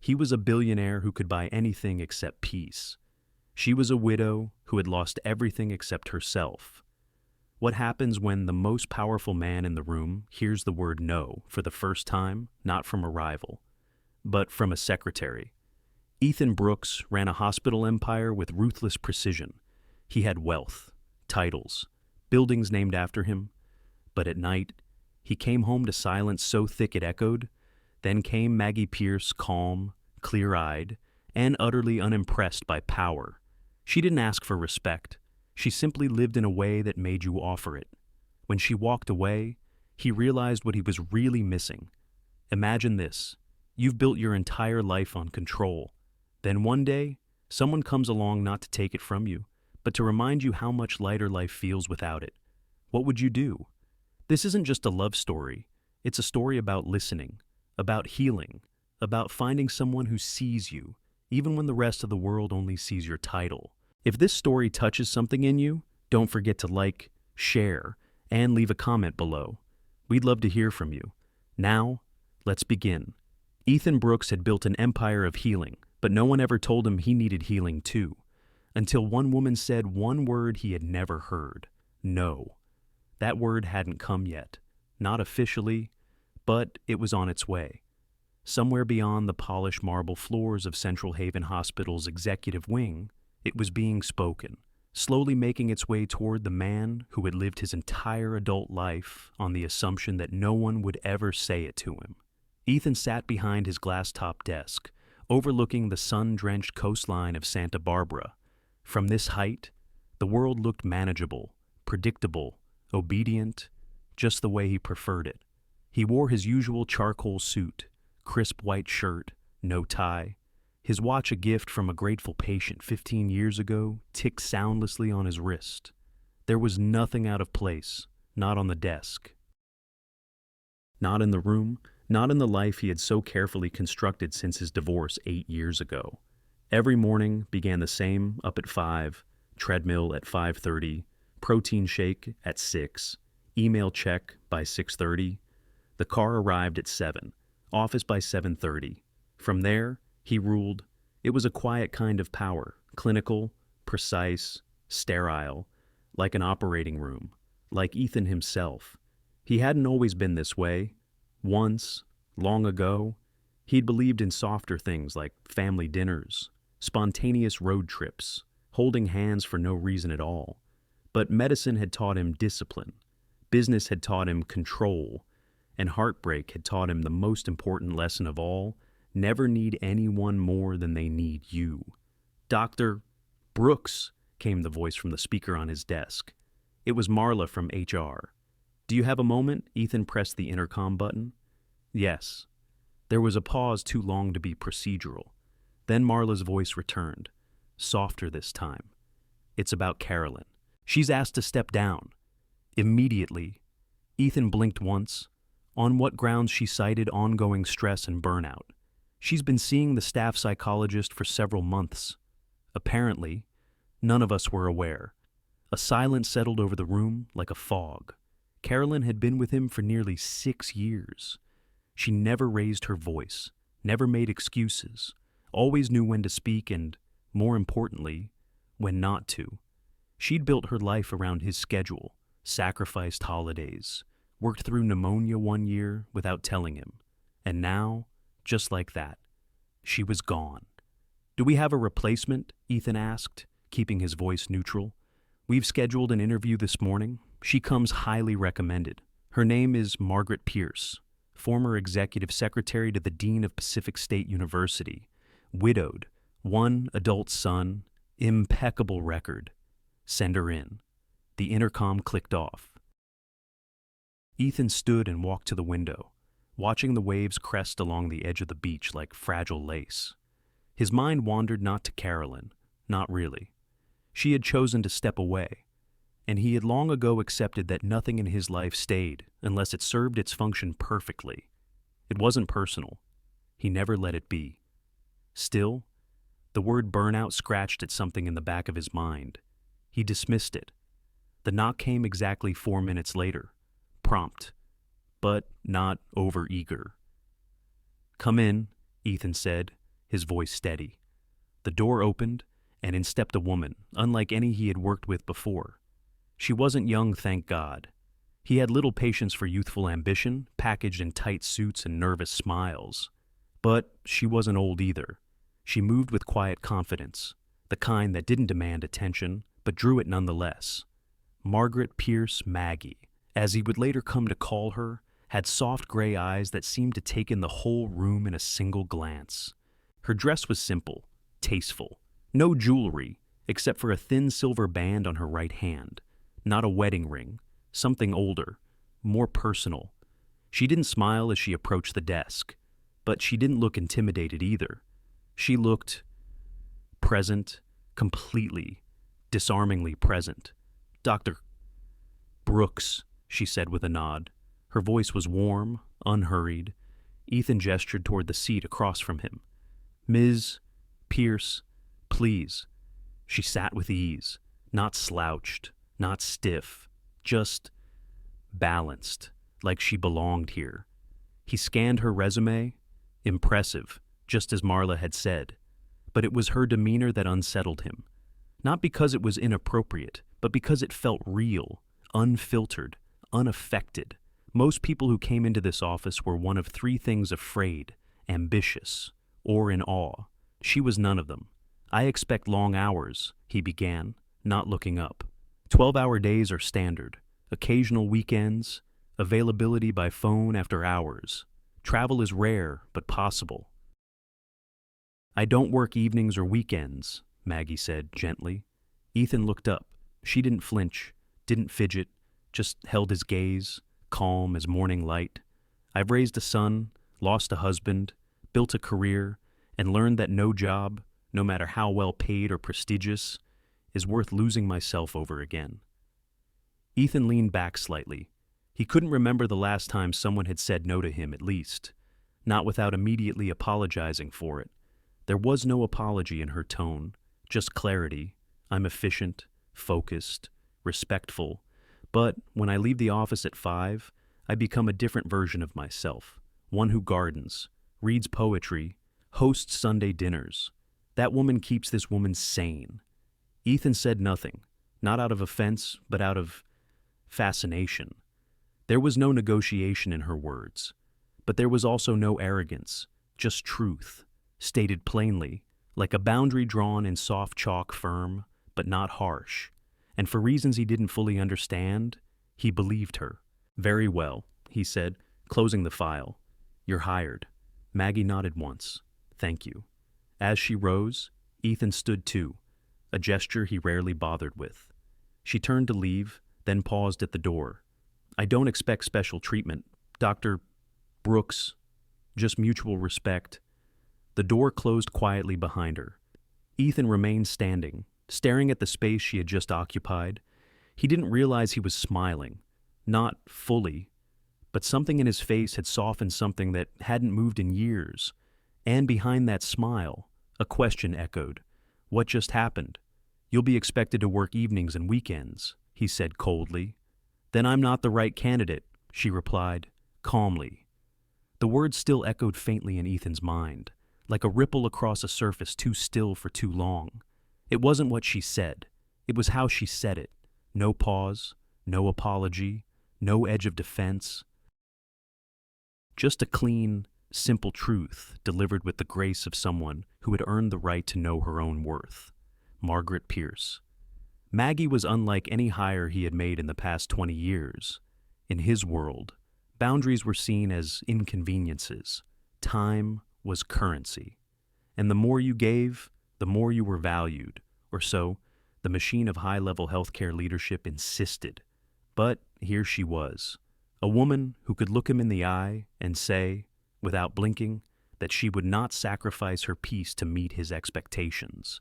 He was a billionaire who could buy anything except peace. She was a widow who had lost everything except herself. What happens when the most powerful man in the room hears the word no for the first time, not from a rival, but from a secretary? Ethan Brooks ran a hospital empire with ruthless precision. He had wealth, titles, buildings named after him, but at night, he came home to silence so thick it echoed. Then came Maggie Pierce, calm, clear-eyed, and utterly unimpressed by power. She didn't ask for respect. She simply lived in a way that made you offer it. When she walked away, he realized what he was really missing. Imagine this. You've built your entire life on control. Then one day, someone comes along not to take it from you, but to remind you how much lighter life feels without it. What would you do? This isn't just a love story. It's a story about listening, about healing, about finding someone who sees you, even when the rest of the world only sees your title. If this story touches something in you, don't forget to like, share, and leave a comment below. We'd love to hear from you. Now, let's begin. Ethan Brooks had built an empire of healing, but no one ever told him he needed healing too. Until one woman said one word he had never heard: no. That word hadn't come yet, not officially, but it was on its way. Somewhere beyond the polished marble floors of Central Haven Hospital's executive wing, it was being spoken, slowly making its way toward the man who had lived his entire adult life on the assumption that no one would ever say it to him. Ethan sat behind his glass-top desk, overlooking the sun-drenched coastline of Santa Barbara. From this height, the world looked manageable, predictable, obedient, just the way he preferred it. He wore his usual charcoal suit, crisp white shirt, no tie. His watch, a gift from a grateful patient 15 years ago, ticked soundlessly on his wrist. There was nothing out of place, not on the desk, not in the room, not in the life he had so carefully constructed since his divorce 8 years ago. Every morning began the same: up at 5, treadmill at 5:30, protein shake at 6, email check by 6:30. The car arrived at 7, office by 7:30. From there, he ruled. It was a quiet kind of power, clinical, precise, sterile, like an operating room, like Ethan himself. He hadn't always been this way. Once, long ago, he'd believed in softer things like family dinners, spontaneous road trips, holding hands for no reason at all. But medicine had taught him discipline, business had taught him control, and heartbreak had taught him the most important lesson of all: never need anyone more than they need you. "Dr. Brooks," came the voice from the speaker on his desk. It was Marla from HR. "Do you have a moment?" Ethan pressed the intercom button. "Yes." There was a pause too long to be procedural. Then Marla's voice returned, softer this time. "It's about Carolyn. She's asked to step down." Immediately, Ethan blinked once. On what grounds she cited ongoing stress and burnout. She's been seeing the staff psychologist for several months. Apparently, none of us were aware. A silence settled over the room like a fog. Carolyn had been with him for nearly 6 years. She never raised her voice, never made excuses, always knew when to speak and, more importantly, when not to. She'd built her life around his schedule, sacrificed holidays, worked through pneumonia one year without telling him. And now, just like that, she was gone. "Do we have a replacement?" Ethan asked, keeping his voice neutral. "We've scheduled an interview this morning. She comes highly recommended. Her name is Margaret Pierce, former executive secretary to the dean of Pacific State University, widowed, 1 adult son, impeccable record. Send her in." The intercom clicked off. Ethan stood and walked to the window, watching the waves crest along the edge of the beach like fragile lace. His mind wandered not to Carolyn, not really. She had chosen to step away, and he had long ago accepted that nothing in his life stayed unless it served its function perfectly. It wasn't personal. He never let it be. Still, the word burnout scratched at something in the back of his mind. He dismissed it. The knock came exactly 4 minutes later, prompt, but not over-eager. "Come in," Ethan said, his voice steady. The door opened, and in stepped a woman, unlike any he had worked with before. She wasn't young, thank God. He had little patience for youthful ambition, packaged in tight suits and nervous smiles. But she wasn't old either. She moved with quiet confidence, the kind that didn't demand attention, but drew it nonetheless. Margaret Pierce Maggie, as he would later come to call her, had soft gray eyes that seemed to take in the whole room in a single glance. Her dress was simple, tasteful. No jewelry, except for a thin silver band on her right hand. Not a wedding ring, something older, more personal. She didn't smile as she approached the desk, but she didn't look intimidated either. She looked present, completely, disarmingly present. "Dr. Brooks," she said with a nod. Her voice was warm, unhurried. Ethan gestured toward the seat across from him. "Ms. Pierce, please." She sat with ease, not slouched, not stiff, just balanced, like she belonged here. He scanned her resume. Impressive, just as Marla had said. But it was her demeanor that unsettled him. Not because it was inappropriate, but because it felt real, unfiltered, unaffected. Most people who came into this office were one of three things: afraid, ambitious, or in awe. She was none of them. "I expect long hours," he began, not looking up. 12-hour days are standard. Occasional weekends, availability by phone after hours. Travel is rare, but possible. "I don't work evenings or weekends," Maggie said gently. Ethan looked up. She didn't flinch, didn't fidget, just held his gaze, calm as morning light. "I've raised a son, lost a husband, built a career, and learned that no job, no matter how well paid or prestigious, is worth losing myself over again." Ethan leaned back slightly. He couldn't remember the last time someone had said no to him, at least, not without immediately apologizing for it. There was no apology in her tone, just clarity. "I'm efficient, focused, respectful, but when I leave the office at 5, I become a different version of myself, one who gardens, reads poetry, hosts Sunday dinners. That woman keeps this woman sane." Ethan said nothing, not out of offense, but out of fascination. There was no negotiation in her words, but there was also no arrogance, just truth, stated plainly, like a boundary drawn in soft chalk, firm, but not harsh. And for reasons he didn't fully understand, he believed her. "Very well," he said, closing the file. "You're hired." Maggie nodded once. "Thank you." As she rose, Ethan stood too, a gesture he rarely bothered with. She turned to leave, then paused at the door. "I don't expect special treatment, Dr. Brooks, just mutual respect." The door closed quietly behind her. Ethan remained standing, staring at the space she had just occupied. He didn't realize he was smiling, not fully, but something in his face had softened something that hadn't moved in years. And behind that smile, a question echoed. "What just happened?" "You'll be expected to work evenings and weekends," he said coldly. "Then I'm not the right candidate," she replied, calmly. The words still echoed faintly in Ethan's mind, like a ripple across a surface too still for too long. It wasn't what she said. It was how she said it. No pause, no apology, no edge of defense. Just a clean, simple truth delivered with the grace of someone who had earned the right to know her own worth. Margaret Pierce. Maggie was unlike any hire he had made in the past 20 years. In his world, boundaries were seen as inconveniences. Time was currency. And the more you gave, the more you were valued, or so the machine of high-level healthcare leadership insisted. But here she was, a woman who could look him in the eye and say, without blinking, that she would not sacrifice her peace to meet his expectations.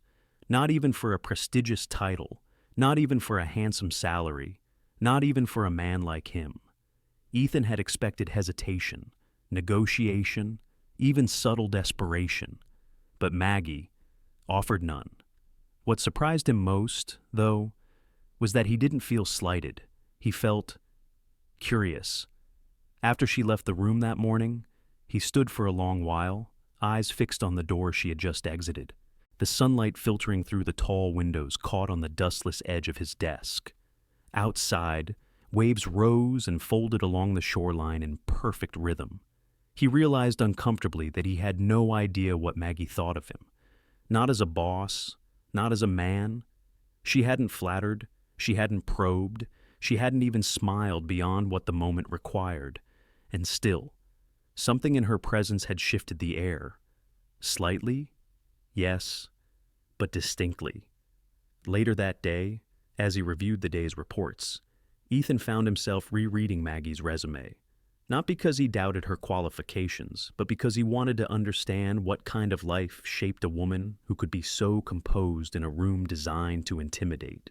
Not even for a prestigious title, not even for a handsome salary, not even for a man like him. Ethan had expected hesitation, negotiation, even subtle desperation, but Maggie offered none. What surprised him most, though, was that he didn't feel slighted. He felt curious. After she left the room that morning, he stood for a long while, eyes fixed on the door she had just exited. The sunlight filtering through the tall windows caught on the dustless edge of his desk. Outside, waves rose and folded along the shoreline in perfect rhythm. He realized uncomfortably that he had no idea what Maggie thought of him. Not as a boss, not as a man. She hadn't flattered, she hadn't probed, she hadn't even smiled beyond what the moment required. And still, something in her presence had shifted the air. Slightly? Yes, but distinctly. Later that day, as he reviewed the day's reports, Ethan found himself rereading Maggie's resume. Not because he doubted her qualifications, but because he wanted to understand what kind of life shaped a woman who could be so composed in a room designed to intimidate.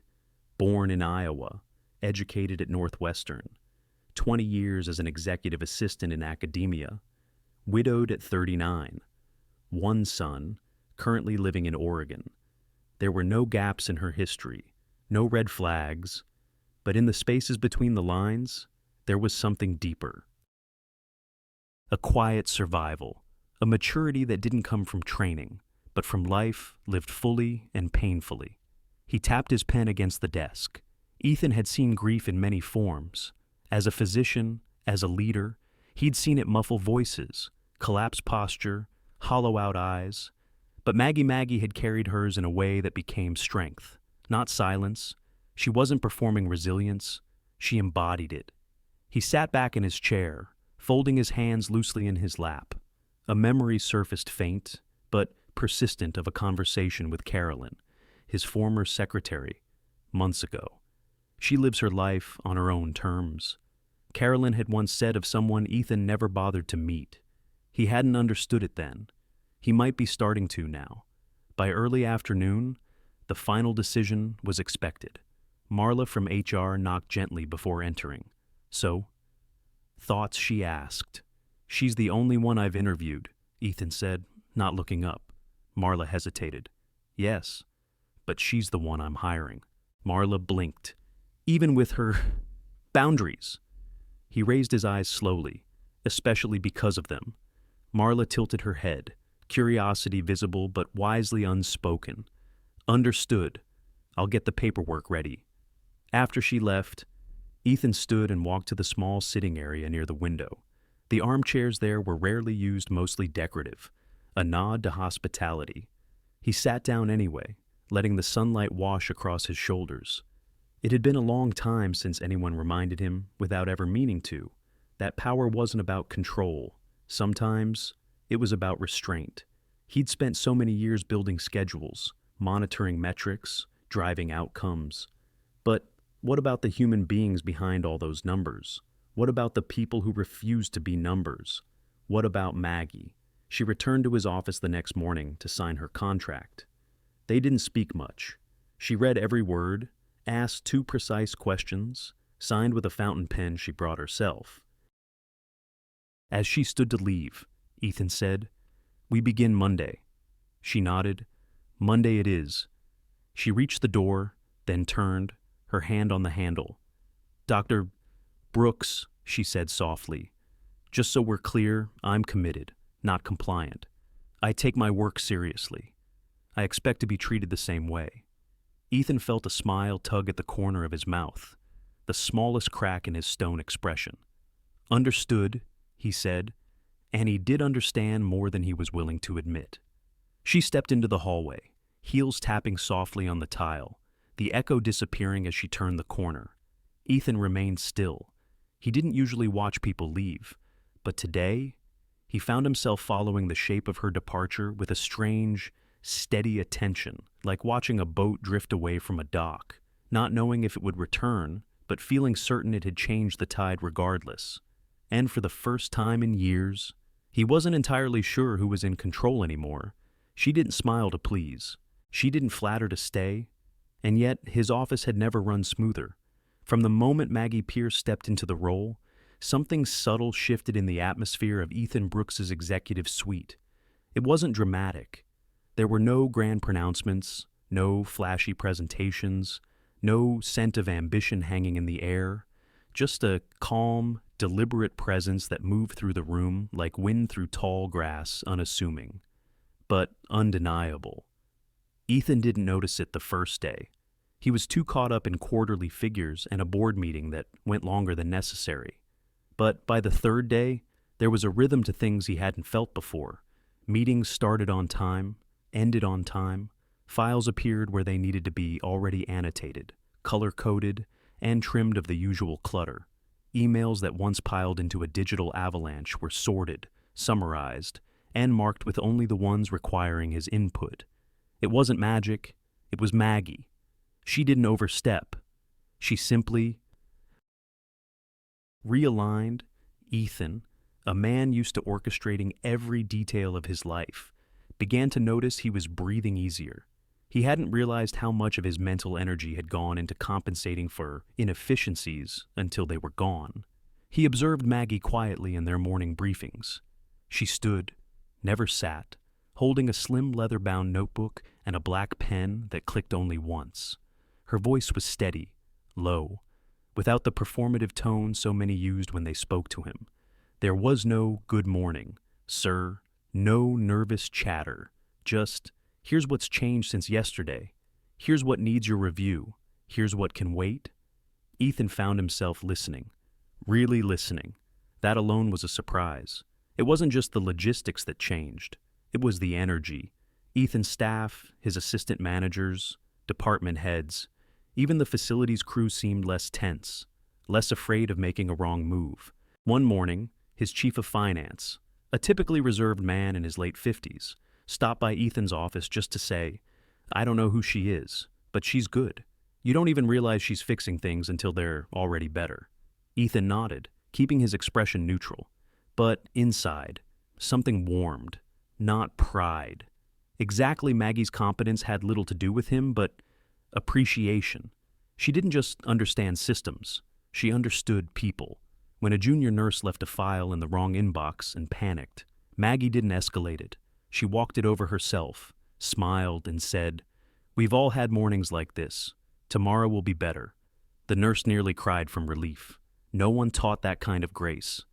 Born in Iowa, educated at Northwestern, 20 years as an executive assistant in academia, widowed at 39, one son, currently living in Oregon. There were no gaps in her history, no red flags, but in the spaces between the lines, there was something deeper. A quiet survival, a maturity that didn't come from training, but from life lived fully and painfully. He tapped his pen against the desk. Ethan had seen grief in many forms. As a physician, as a leader, he'd seen it muffle voices, collapse posture, hollow out eyes. But Maggie had carried hers in a way that became strength, not silence. She wasn't performing resilience, she embodied it. He sat back in his chair, folding his hands loosely in his lap. A memory surfaced faint, but persistent of a conversation with Carolyn, his former secretary, months ago. She lives her life on her own terms. Carolyn had once said of someone Ethan never bothered to meet. He hadn't understood it then. He might be starting to now. By early afternoon, the final decision was expected. Marla from HR knocked gently before entering. So, thoughts, she asked. She's the only one I've interviewed, Ethan said, not looking up. Marla hesitated. Yes, but she's the one I'm hiring. Marla blinked. Even with her boundaries. He raised his eyes slowly, especially because of them. Marla tilted her head, curiosity visible but wisely unspoken. Understood. I'll get the paperwork ready. After she left, Ethan stood and walked to the small sitting area near the window. The armchairs there were rarely used, mostly decorative, a nod to hospitality. He sat down anyway, letting the sunlight wash across his shoulders. It had been a long time since anyone reminded him, without ever meaning to, that power wasn't about control. Sometimes it was about restraint. He'd spent so many years building schedules, monitoring metrics, driving outcomes. But what about the human beings behind all those numbers? What about the people who refused to be numbers? What about Maggie? She returned to his office the next morning to sign her contract. They didn't speak much. She read every word, asked 2 precise questions, signed with a fountain pen she brought herself. As she stood to leave, Ethan said, "We begin Monday." She nodded. "Monday it is." She reached the door, then turned, her hand on the handle. "Dr. Brooks," she said softly, "just so we're clear, I'm committed, not compliant. I take my work seriously. I expect to be treated the same way." Ethan felt a smile tug at the corner of his mouth, the smallest crack in his stone expression. "Understood," he said, and he did understand more than he was willing to admit. She stepped into the hallway, heels tapping softly on the tile, the echo disappearing as she turned the corner. Ethan remained still. He didn't usually watch people leave, but today, he found himself following the shape of her departure with a strange, steady attention, like watching a boat drift away from a dock, not knowing if it would return, but feeling certain it had changed the tide regardless. And for the first time in years, he wasn't entirely sure who was in control anymore. She didn't smile to please. She didn't flatter to stay. And yet, his office had never run smoother. From the moment Maggie Pierce stepped into the role, something subtle shifted in the atmosphere of Ethan Brooks's executive suite. It wasn't dramatic. There were no grand pronouncements, no flashy presentations, no scent of ambition hanging in the air, just a calm, deliberate presence that moved through the room like wind through tall grass, unassuming, but undeniable. Ethan didn't notice it the first day. He was too caught up in quarterly figures and a board meeting that went longer than necessary. But by the third day, there was a rhythm to things he hadn't felt before. Meetings started on time, ended on time, files appeared where they needed to be, already annotated, color-coded, and trimmed of the usual clutter. Emails that once piled into a digital avalanche were sorted, summarized, and marked with only the ones requiring his input. It wasn't magic, it was Maggie. She didn't overstep. She simply realigned. Ethan, a man used to orchestrating every detail of his life, began to notice he was breathing easier. He hadn't realized how much of his mental energy had gone into compensating for inefficiencies until they were gone. He observed Maggie quietly in their morning briefings. She stood, never sat, holding a slim leather-bound notebook and a black pen that clicked only once. Her voice was steady, low, without the performative tone so many used when they spoke to him. There was no "good morning, sir," no nervous chatter, just, "Here's what's changed since yesterday. Here's what needs your review. Here's what can wait." Ethan found himself listening, really listening. That alone was a surprise. It wasn't just the logistics that changed. It was the energy. Ethan's staff, his assistant managers, department heads, even the facilities crew seemed less tense, less afraid of making a wrong move. One morning, his chief of finance, a typically reserved man in his late 50s, stopped by Ethan's office just to say, "I don't know who she is, but she's good. You don't even realize she's fixing things until they're already better." Ethan nodded, keeping his expression neutral. But inside, something warmed, not pride. Exactly Maggie's competence had little to do with him, but appreciation. She didn't just understand systems, she understood people. When a junior nurse left a file in the wrong inbox and panicked, Maggie didn't escalate it. She walked it over herself, smiled, and said, "We've all had mornings like this. Tomorrow will be better." The nurse nearly cried from relief. No one taught that kind of grace.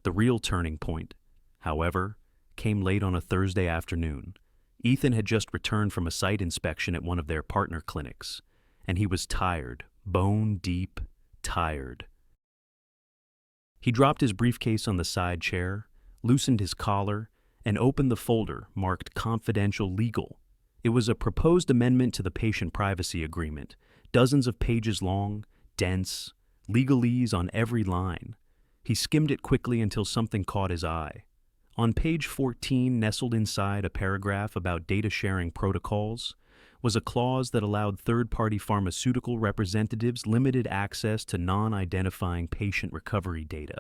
The real turning point, however, came late on a Thursday afternoon. Ethan had just returned from a site inspection at one of their partner clinics, and he was tired, bone-deep tired. He dropped his briefcase on the side chair, loosened his collar, and opened the folder marked Confidential Legal. It was a proposed amendment to the Patient Privacy Agreement, dozens of pages long, dense, legalese on every line. He skimmed it quickly until something caught his eye. On page 14, nestled inside a paragraph about data sharing protocols, was a clause that allowed third-party pharmaceutical representatives limited access to non-identifying patient recovery data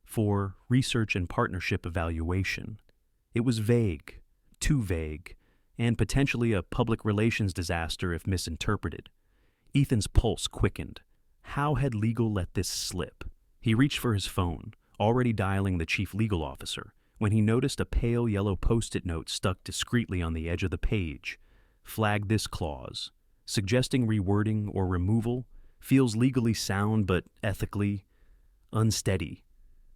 for research and partnership evaluation. It was vague, too vague, and potentially a public relations disaster if misinterpreted. Ethan's pulse quickened. How had legal let this slip? He reached for his phone, already dialing the chief legal officer, when he noticed a pale yellow post-it note stuck discreetly on the edge of the page. "Flag this clause. Suggesting rewording or removal feels legally sound but ethically unsteady.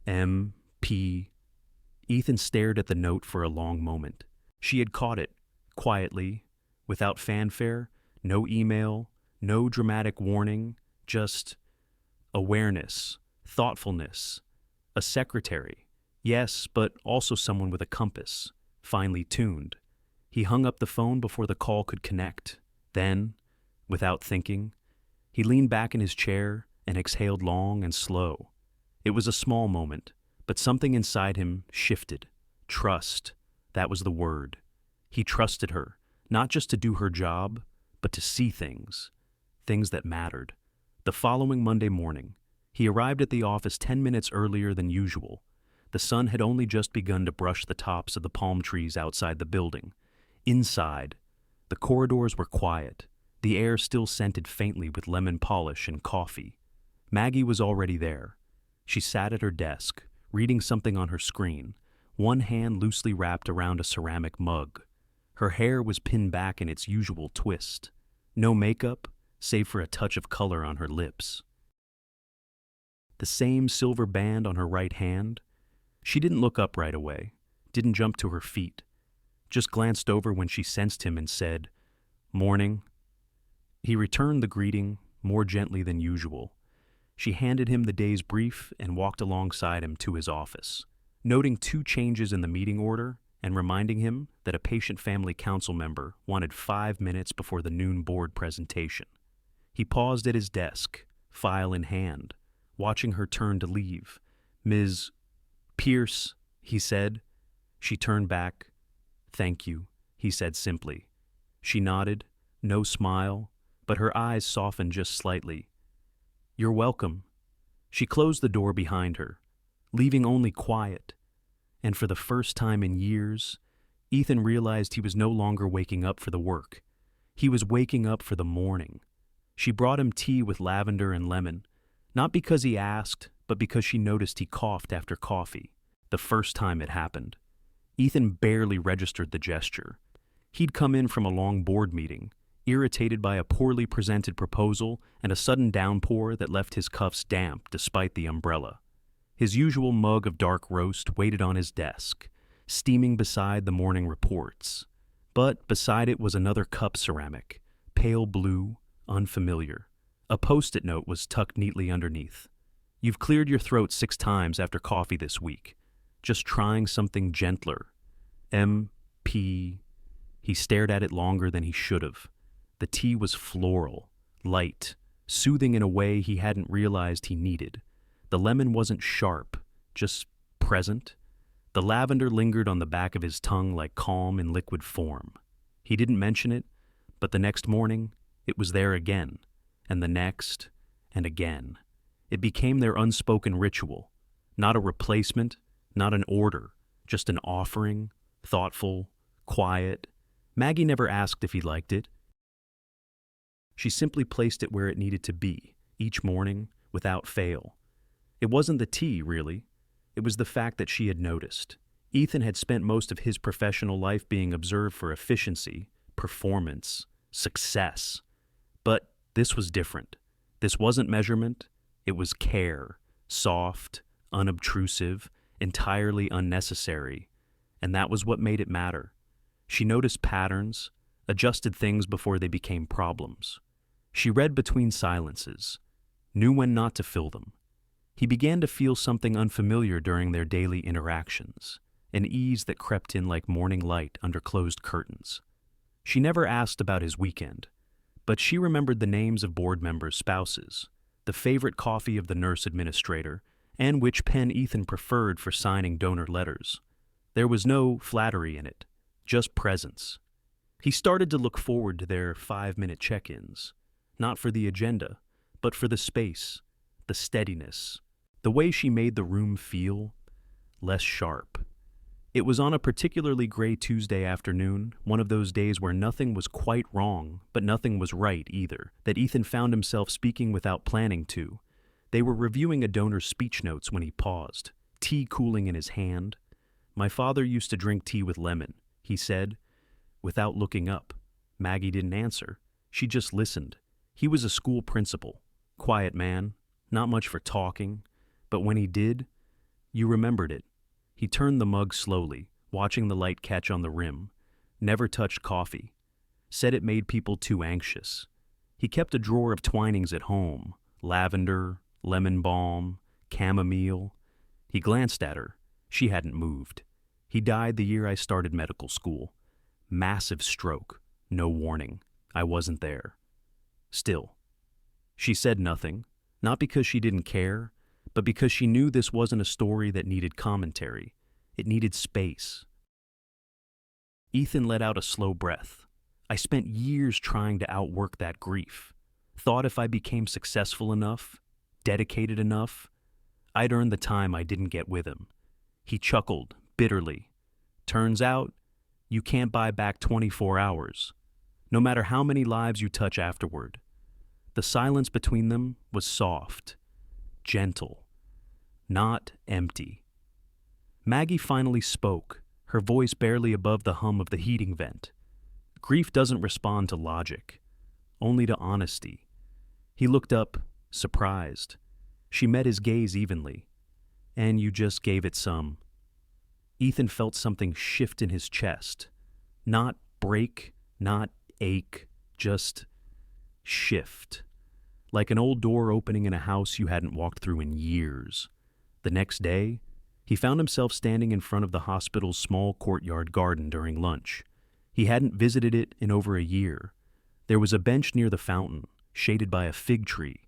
M.P." Ethan stared at the note for a long moment. She had caught it, quietly, without fanfare, no email, no dramatic warning, just awareness, thoughtfulness, a secretary. Yes, but also someone with a compass, finely tuned. He hung up the phone before the call could connect. Then, without thinking, he leaned back in his chair and exhaled long and slow. It was a small moment, but something inside him shifted. Trust, that was the word. He trusted her, not just to do her job, but to see things that mattered. The following Monday morning, he arrived at the office 10 minutes earlier than usual. The sun had only just begun to brush the tops of the palm trees outside the building. Inside, the corridors were quiet, the air still scented faintly with lemon polish and coffee. Maggie was already there. She sat at her desk, reading something on her screen, one hand loosely wrapped around a ceramic mug. Her hair was pinned back in its usual twist. No makeup, save for a touch of color on her lips. the same silver band on her right hand. She didn't look up right away, didn't jump to her feet, just glanced over when she sensed him and said, "Morning." He returned the greeting more gently than usual. She handed him the day's brief and walked alongside him to his office, noting 2 changes in the meeting order and reminding him that a patient family council member wanted 5 minutes before the noon board presentation. He paused at his desk, file in hand, watching her turn to leave. "Ms. Pierce," he said. She turned back. "Thank you," he said simply. She nodded, no smile, but her eyes softened just slightly. "You're welcome." She closed the door behind her, leaving only quiet. And for the first time in years, Ethan realized he was no longer waking up for the work. He was waking up for the morning. She brought him tea with lavender and lemon, not because he asked, but because she noticed he coughed after coffee, the first time it happened. Ethan barely registered the gesture. He'd come in from a long board meeting, irritated by a poorly presented proposal and a sudden downpour that left his cuffs damp despite the umbrella. His usual mug of dark roast waited on his desk, steaming beside the morning reports. But beside it was another cup ceramic, pale blue, unfamiliar. A Post-it note was tucked neatly underneath. "You've cleared your throat 6 times after coffee this week. Just trying something gentler. M.P." He stared at it longer than he should have. The tea was floral, light, soothing in a way he hadn't realized he needed. The lemon wasn't sharp, just present. The lavender lingered on the back of his tongue like calm in liquid form. He didn't mention it, but the next morning, it was there again, and the next, and again. It became their unspoken ritual, not a replacement, not an order, just an offering, thoughtful, quiet. Maggie never asked if he liked it. She simply placed it where it needed to be, each morning, without fail. It wasn't the tea, really. It was the fact that she had noticed. Ethan had spent most of his professional life being observed for efficiency, performance, success. But this was different. This wasn't measurement. It was care, soft, unobtrusive, entirely unnecessary. And that was what made it matter. She noticed patterns, adjusted things before they became problems. She read between silences, knew when not to fill them. He began to feel something unfamiliar during their daily interactions, an ease that crept in like morning light under closed curtains. She never asked about his weekend, but she remembered the names of board members' spouses, the favorite coffee of the nurse administrator, and which pen Ethan preferred for signing donor letters. There was no flattery in it, just presence. He started to look forward to their 5-minute check-ins, not for the agenda, but for the space, the steadiness, the way she made the room feel less sharp. It was on a particularly gray Tuesday afternoon, one of those days where nothing was quite wrong, but nothing was right either, that Ethan found himself speaking without planning to. They were reviewing a donor's speech notes when he paused, tea cooling in his hand. "My father used to drink tea with lemon," he said, without looking up. Maggie didn't answer. She just listened. He was a school principal, quiet man, not much for talking, but when he did, you remembered it. He turned the mug slowly, watching the light catch on the rim. Never touched coffee. Said it made people too anxious. He kept a drawer of twinings at home, lavender, lemon balm, chamomile. He glanced at her. She hadn't moved. He died the year I started medical school. Massive stroke. No warning. I wasn't there. Still. She said nothing, not because she didn't care, but because she knew this wasn't a story that needed commentary. It needed space. Ethan let out a slow breath. I spent years trying to outwork that grief. Thought if I became successful enough, dedicated enough, I'd earn the time I didn't get with him. He chuckled, bitterly. Turns out, you can't buy back 24 hours, no matter how many lives you touch afterward. The silence between them was soft, gentle, not empty. Maggie finally spoke, her voice barely above the hum of the heating vent. Grief doesn't respond to logic, only to honesty. He looked up, surprised. She met his gaze evenly. And you just gave it some. Ethan felt something shift in his chest. Not break, not ache, just shift. Like an old door opening in a house you hadn't walked through in years. The next day, he found himself standing in front of the hospital's small courtyard garden during lunch. He hadn't visited it in over a year. There was a bench near the fountain, shaded by a fig tree.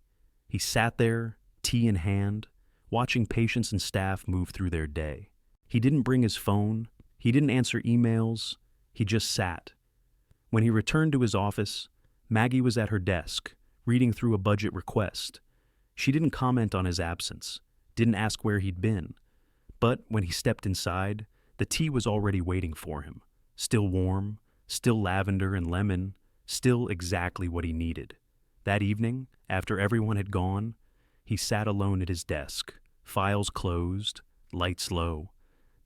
He sat there, tea in hand, watching patients and staff move through their day. He didn't bring his phone. He didn't answer emails. He just sat. When he returned to his office, Maggie was at her desk, reading through a budget request. She didn't comment on his absence, didn't ask where he'd been. But when he stepped inside, the tea was already waiting for him. Still warm, still lavender and lemon, still exactly what he needed. That evening, after everyone had gone, he sat alone at his desk, files closed, lights low.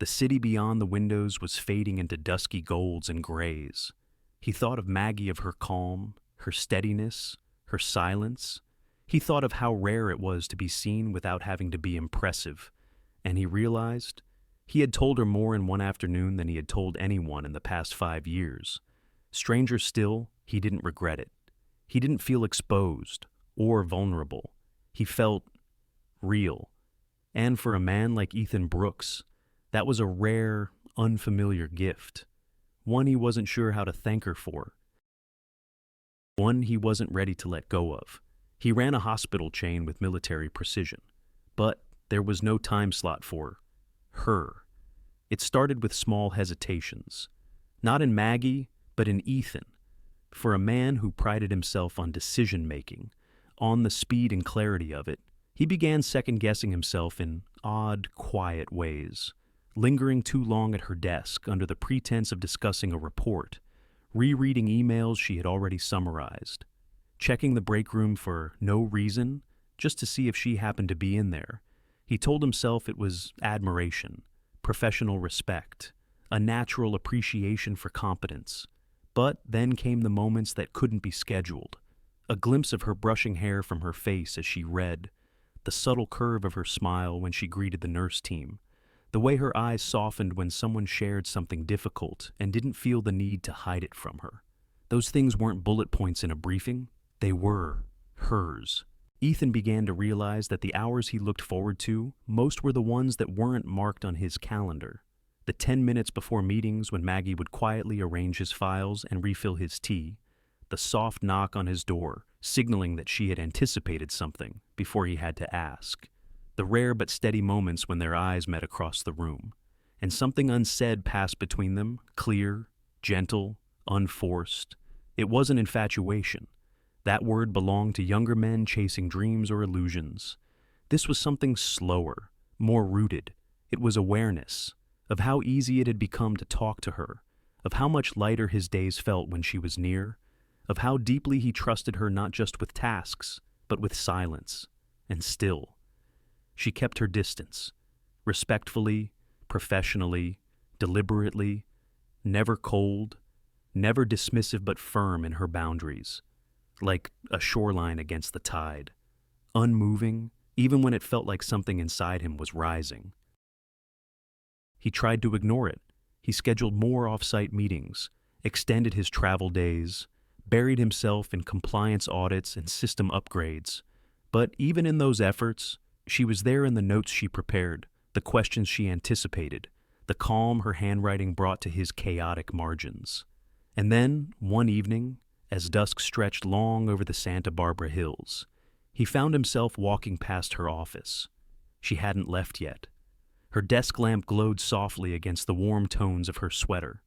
The city beyond the windows was fading into dusky golds and grays. He thought of Maggie, of her calm, her steadiness, her silence. He thought of how rare it was to be seen without having to be impressive, and he realized he had told her more in one afternoon than he had told anyone in the past 5 years. Stranger still, he didn't regret it. He didn't feel exposed or vulnerable. He felt real. And for a man like Ethan Brooks, that was a rare, unfamiliar gift. One he wasn't sure how to thank her for. One he wasn't ready to let go of. He ran a hospital chain with military precision. But there was no time slot for her. It started with small hesitations. Not in Maggie, but in Ethan. For a man who prided himself on decision-making, on the speed and clarity of it, he began second-guessing himself in odd, quiet ways, lingering too long at her desk under the pretense of discussing a report, rereading emails she had already summarized, checking the break room for no reason, just to see if she happened to be in there. He told himself it was admiration, professional respect, a natural appreciation for competence. But then came the moments that couldn't be scheduled. A glimpse of her brushing hair from her face as she read, the subtle curve of her smile when she greeted the nurse team, the way her eyes softened when someone shared something difficult and didn't feel the need to hide it from her. Those things weren't bullet points in a briefing, they were hers. Ethan began to realize that the hours he looked forward to, most were the ones that weren't marked on his calendar. The 10 minutes before meetings when Maggie would quietly arrange his files and refill his tea, the soft knock on his door, signaling that she had anticipated something before he had to ask, the rare but steady moments when their eyes met across the room, and something unsaid passed between them, clear, gentle, unforced. It wasn't infatuation. That word belonged to younger men chasing dreams or illusions. This was something slower, more rooted. It was awareness of how easy it had become to talk to her, of how much lighter his days felt when she was near, of how deeply he trusted her not just with tasks, but with silence. And still, she kept her distance, respectfully, professionally, deliberately, never cold, never dismissive but firm in her boundaries, like a shoreline against the tide, unmoving even when it felt like something inside him was rising. He tried to ignore it. He scheduled more off-site meetings, extended his travel days, buried himself in compliance audits and system upgrades. But even in those efforts, she was there in the notes she prepared, the questions she anticipated, the calm her handwriting brought to his chaotic margins. And then, one evening, as dusk stretched long over the Santa Barbara hills, he found himself walking past her office. She hadn't left yet. Her desk lamp glowed softly against the warm tones of her sweater.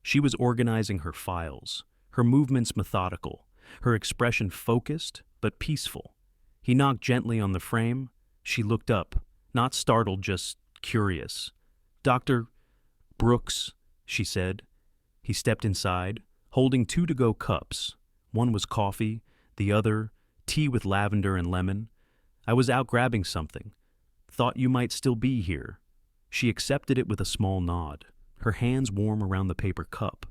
She was organizing her files, her movements methodical, her expression focused but peaceful. He knocked gently on the frame. She looked up, not startled, just curious. "Dr. Brooks," she said. He stepped inside, holding 2 to-go cups. One was coffee, the other tea with lavender and lemon. "I was out grabbing something. Thought you might still be here." She accepted it with a small nod, her hands warm around the paper cup.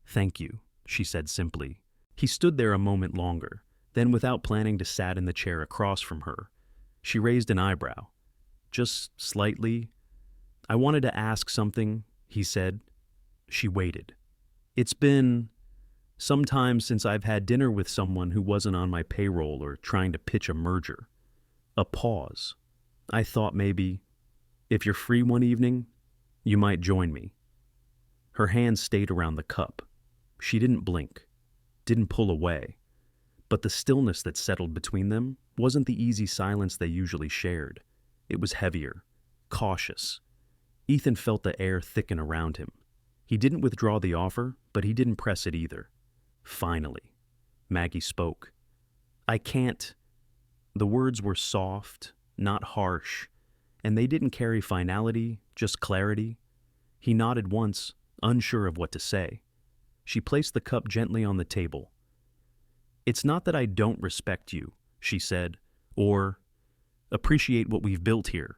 "Thank you," she said simply. He stood there a moment longer, then without planning to sat in the chair across from her. She raised an eyebrow. Just slightly. "I wanted to ask something," he said. She waited. "It's been some time since I've had dinner with someone who wasn't on my payroll or trying to pitch a merger." A pause. "I thought maybe, if you're free one evening, you might join me." Her hand stayed around the cup. She didn't blink, didn't pull away. But the stillness that settled between them wasn't the easy silence they usually shared. It was heavier, cautious. Ethan felt the air thicken around him. He didn't withdraw the offer, but he didn't press it either. Finally, Maggie spoke. "I can't." The words were soft, not harsh, and they didn't carry finality, just clarity. He nodded once, unsure of what to say. She placed the cup gently on the table. "It's not that I don't respect you," she said, "or appreciate what we've built here,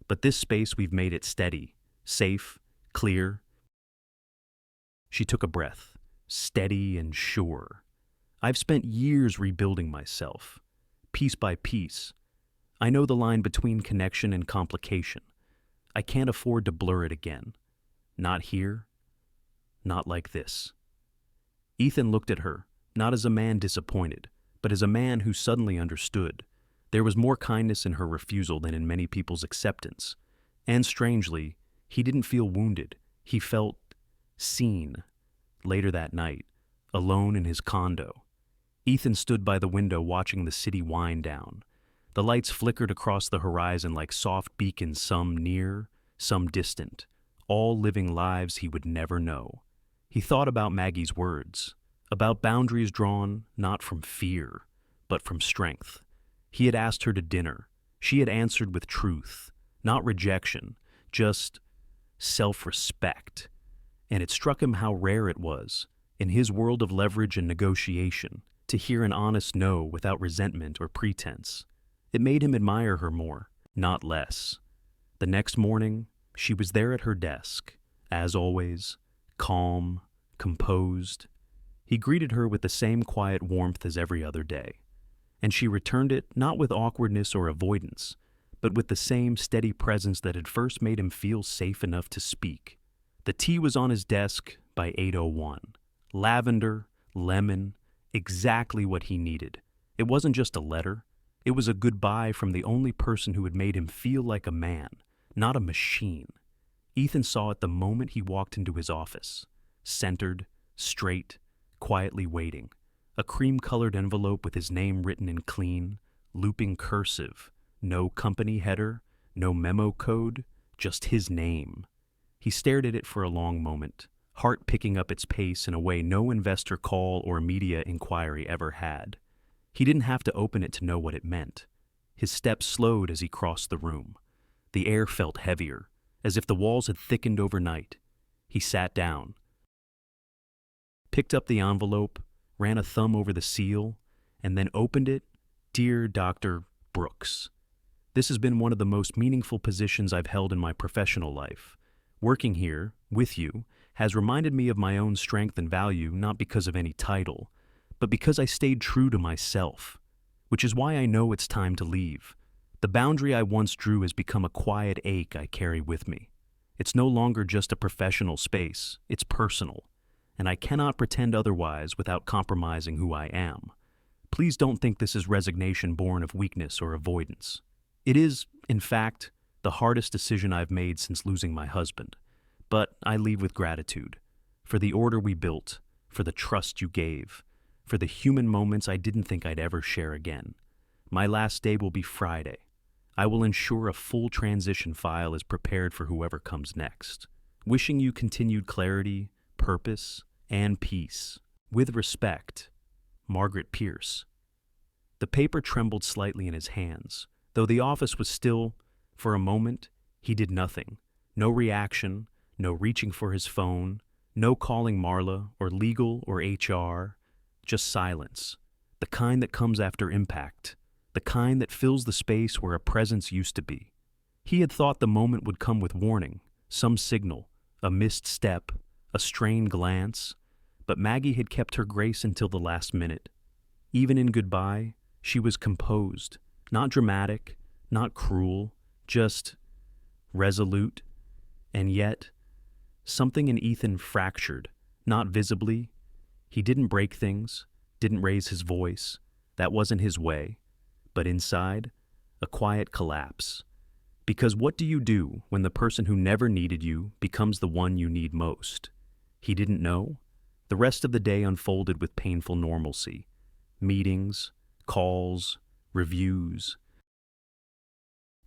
but this space we've made it steady, safe, clear." She took a breath, steady and sure. "I've spent years rebuilding myself, piece by piece. I know the line between connection and complication. I can't afford to blur it again. Not here, not like this." Ethan looked at her, not as a man disappointed, but as a man who suddenly understood. There was more kindness in her refusal than in many people's acceptance. And strangely, he didn't feel wounded. He felt seen. Later that night, alone in his condo, Ethan stood by the window watching the city wind down. The lights flickered across the horizon like soft beacons, some near, some distant, all living lives he would never know. He thought about Maggie's words, about boundaries drawn not from fear, but from strength. He had asked her to dinner. She had answered with truth, not rejection, just self-respect. And it struck him how rare it was, in his world of leverage and negotiation, to hear an honest no without resentment or pretense. It made him admire her more, not less. The next morning, she was there at her desk, as always, calm, composed. He greeted her with the same quiet warmth as every other day, and she returned it not with awkwardness or avoidance, but with the same steady presence that had first made him feel safe enough to speak. The tea was on his desk by 8:01. Lavender, lemon, exactly what he needed. It wasn't just a letter. It was a goodbye from the only person who had made him feel like a man, not a machine. Ethan saw it the moment he walked into his office, centered, straight, quietly waiting. A cream-colored envelope with his name written in clean, looping cursive. No company header, no memo code, just his name. He stared at it for a long moment, heart picking up its pace in a way no investor call or media inquiry ever had. He didn't have to open it to know what it meant. His steps slowed as he crossed the room. The air felt heavier, as if the walls had thickened overnight. He sat down, picked up the envelope, ran a thumb over the seal, and then opened it. "Dear Dr. Brooks, this has been one of the most meaningful positions I've held in my professional life. Working here, with you, has reminded me of my own strength and value, not because of any title, but because I stayed true to myself, which is why I know it's time to leave. The boundary I once drew has become a quiet ache I carry with me. It's no longer just a professional space, it's personal, and I cannot pretend otherwise without compromising who I am. Please don't think this is resignation born of weakness or avoidance. It is, in fact, the hardest decision I've made since losing my husband, but I leave with gratitude for the order we built, for the trust you gave, for the human moments I didn't think I'd ever share again. My last day will be Friday. I will ensure a full transition file is prepared for whoever comes next. Wishing you continued clarity, purpose, and peace. With respect, Margaret Pierce." The paper trembled slightly in his hands, though the office was still. For a moment, he did nothing. No reaction, no reaching for his phone, no calling Marla or legal or HR, just silence. The kind that comes after impact, the kind that fills the space where a presence used to be. He had thought the moment would come with warning, some signal, a missed step, a strained glance, but Maggie had kept her grace until the last minute. Even in goodbye, she was composed, not dramatic, Not cruel, just resolute. And yet, something in Ethan fractured, not visibly. He didn't break things, didn't raise his voice. That wasn't his way. But inside, a quiet collapse. Because what do you do when the person who never needed you becomes the one you need most? He didn't know. The rest of the day unfolded with painful normalcy. Meetings, calls, reviews.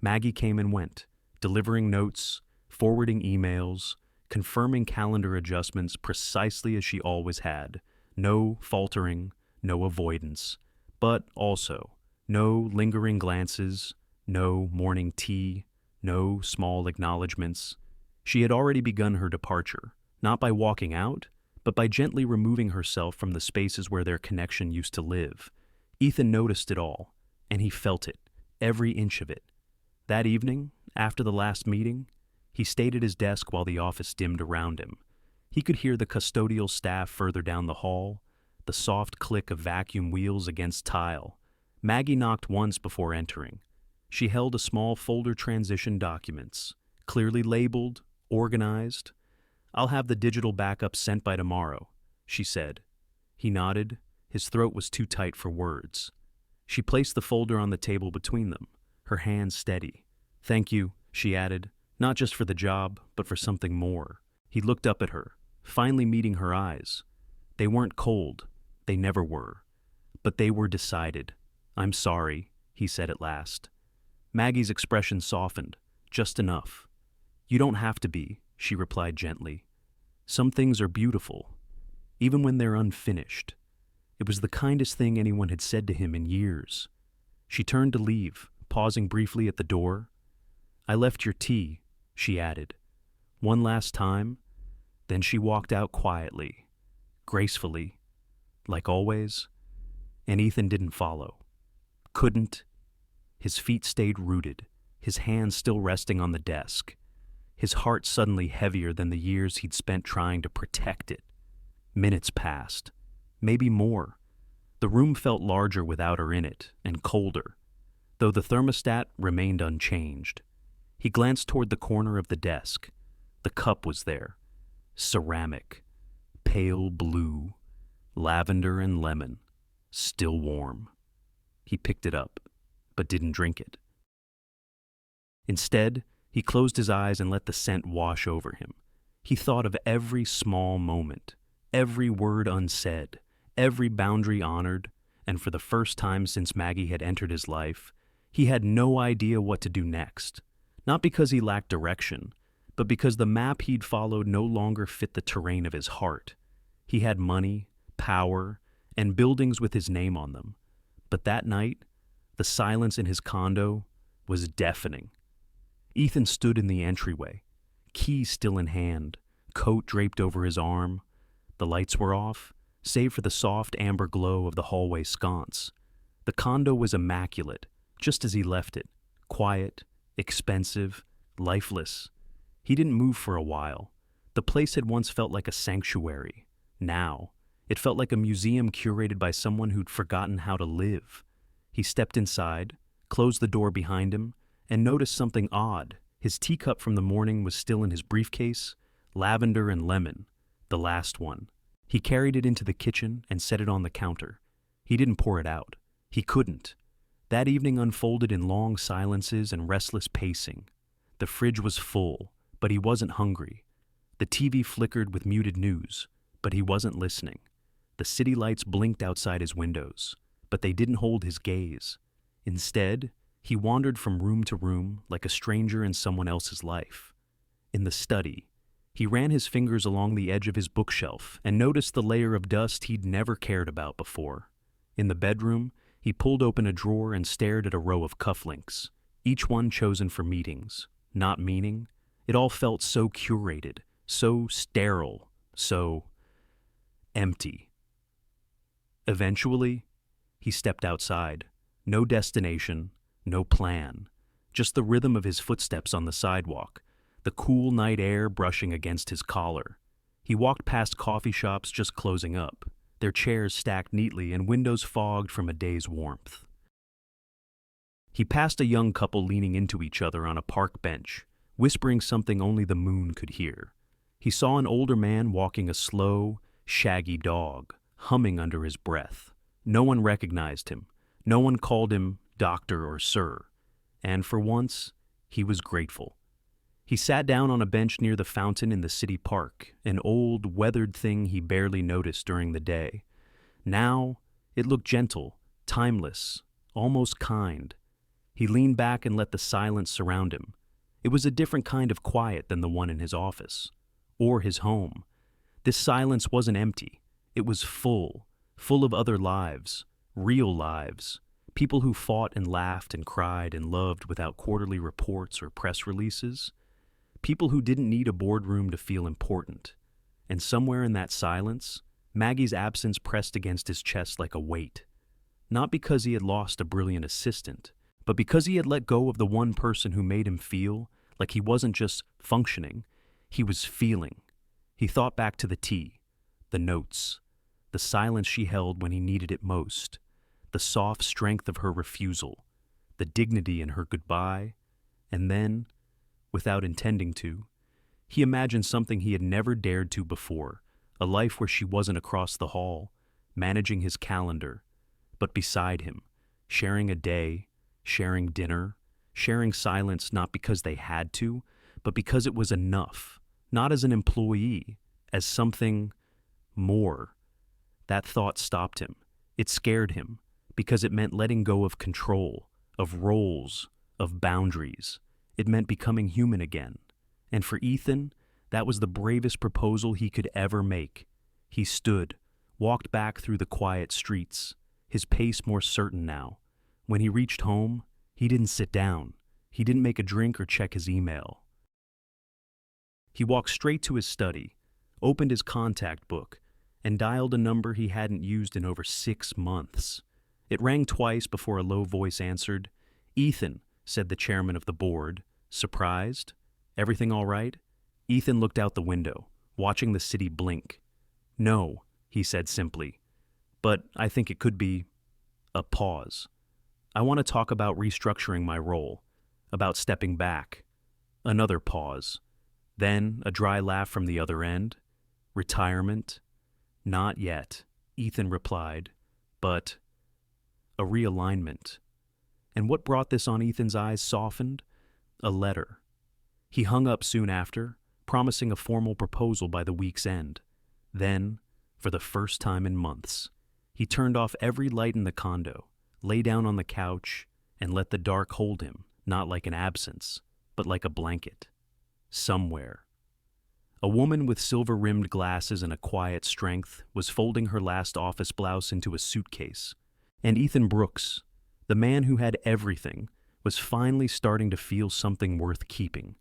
Maggie came and went, delivering notes, forwarding emails, confirming calendar adjustments precisely as she always had. No faltering, no avoidance, but also no lingering glances, no morning tea, no small acknowledgments. She had already begun her departure, not by walking out, but by gently removing herself from the spaces where their connection used to live. Ethan noticed it all, and he felt it, every inch of it. That evening, after the last meeting, he stayed at his desk while the office dimmed around him. He could hear the custodial staff further down the hall, the soft click of vacuum wheels against tile. Maggie knocked once before entering. She held a small folder transition documents, clearly labeled, organized. "I'll have the digital backup sent by tomorrow," she said. He nodded. His throat was too tight for words. She placed the folder on the table between them, her hands steady. "Thank you," she added, "not just for the job, but for something more." He looked up at her, finally meeting her eyes. They weren't cold. They never were. But they were decided. "I'm sorry," he said at last. Maggie's expression softened, just enough. "You don't have to be," she replied gently. "Some things are beautiful, even when they're unfinished." It was the kindest thing anyone had said to him in years. She turned to leave, pausing briefly at the door. "I left your tea," she added. One last time, then she walked out quietly, gracefully, like always, and Ethan didn't follow. Couldn't. His feet stayed rooted, his hands still resting on the desk, his heart suddenly heavier than the years he'd spent trying to protect it. Minutes passed, maybe more. The room felt larger without her in it, and colder, though the thermostat remained unchanged. He glanced toward the corner of the desk. The cup was there, ceramic, pale blue, lavender and lemon, still warm. He picked it up, but didn't drink it. Instead, he closed his eyes and let the scent wash over him. He thought of every small moment, every word unsaid, every boundary honored, and for the first time since Maggie had entered his life, he had no idea what to do next. Not because he lacked direction, but because the map he'd followed no longer fit the terrain of his heart. He had money, power, and buildings with his name on them. But that night, the silence in his condo was deafening. Ethan stood in the entryway, key still in hand, coat draped over his arm. The lights were off, save for the soft amber glow of the hallway sconce. The condo was immaculate, just as he left it, quiet, expensive, lifeless. He didn't move for a while. The place had once felt like a sanctuary. Now, it felt like a museum curated by someone who'd forgotten how to live. He stepped inside, closed the door behind him, and noticed something odd. His teacup from the morning was still in his briefcase, lavender and lemon, the last one. He carried it into the kitchen and set it on the counter. He didn't pour it out. He couldn't. That evening unfolded in long silences and restless pacing. The fridge was full, but he wasn't hungry. The TV flickered with muted news, but he wasn't listening. The city lights blinked outside his windows, but they didn't hold his gaze. Instead, he wandered from room to room like a stranger in someone else's life. In the study, he ran his fingers along the edge of his bookshelf and noticed the layer of dust he'd never cared about before. In the bedroom, he pulled open a drawer and stared at a row of cufflinks, each one chosen for meetings, not meaning. It all felt so curated, so sterile, so empty. Eventually, he stepped outside. No destination, no plan, just the rhythm of his footsteps on the sidewalk, the cool night air brushing against his collar. He walked past coffee shops just closing up, their chairs stacked neatly and windows fogged from a day's warmth. He passed a young couple leaning into each other on a park bench, whispering something only the moon could hear. He saw an older man walking a slow, shaggy dog, humming under his breath. No one recognized him. No one called him doctor or sir. And for once, he was grateful. He sat down on a bench near the fountain in the city park, an old, weathered thing he barely noticed during the day. Now, it looked gentle, timeless, almost kind. He leaned back and let the silence surround him. It was a different kind of quiet than the one in his office, or his home. This silence wasn't empty. It was full of other lives, real lives, people who fought and laughed and cried and loved without quarterly reports or press releases. People who didn't need a boardroom to feel important. And somewhere in that silence, Maggie's absence pressed against his chest like a weight. Not because he had lost a brilliant assistant, but because he had let go of the one person who made him feel like he wasn't just functioning, he was feeling. He thought back to the tea, the notes, the silence she held when he needed it most, the soft strength of her refusal, the dignity in her goodbye, and then, without intending to, he imagined something he had never dared to before, a life where she wasn't across the hall, managing his calendar, but beside him, sharing a day, sharing dinner, sharing silence not because they had to, but because it was enough, not as an employee, as something more. That thought stopped him. It scared him, because it meant letting go of control, of roles, of boundaries. It meant becoming human again. And for Ethan, that was the bravest proposal he could ever make. He stood, walked back through the quiet streets, his pace more certain now. When he reached home, he didn't sit down. He didn't make a drink or check his email. He walked straight to his study, opened his contact book, and dialed a number he hadn't used in over 6 months. It rang twice before a low voice answered. "Ethan," said the chairman of the board, surprised. "Everything all right?" Ethan looked out the window, watching the city blink. "No," he said simply, "but I think it could be." A pause. "I want to talk about restructuring my role, about stepping back." Another pause. Then a dry laugh from the other end. "Retirement?" "Not yet," Ethan replied, "but a realignment." And what brought this on Ethan's eyes softened? A letter. He hung up soon after, promising a formal proposal by the week's end. Then, for the first time in months, he turned off every light in the condo, lay down on the couch, and let the dark hold him, not like an absence, but like a blanket. Somewhere. A woman with silver-rimmed glasses and a quiet strength was folding her last office blouse into a suitcase. And Ethan Brooks, the man who had everything, was finally starting to feel something worth keeping.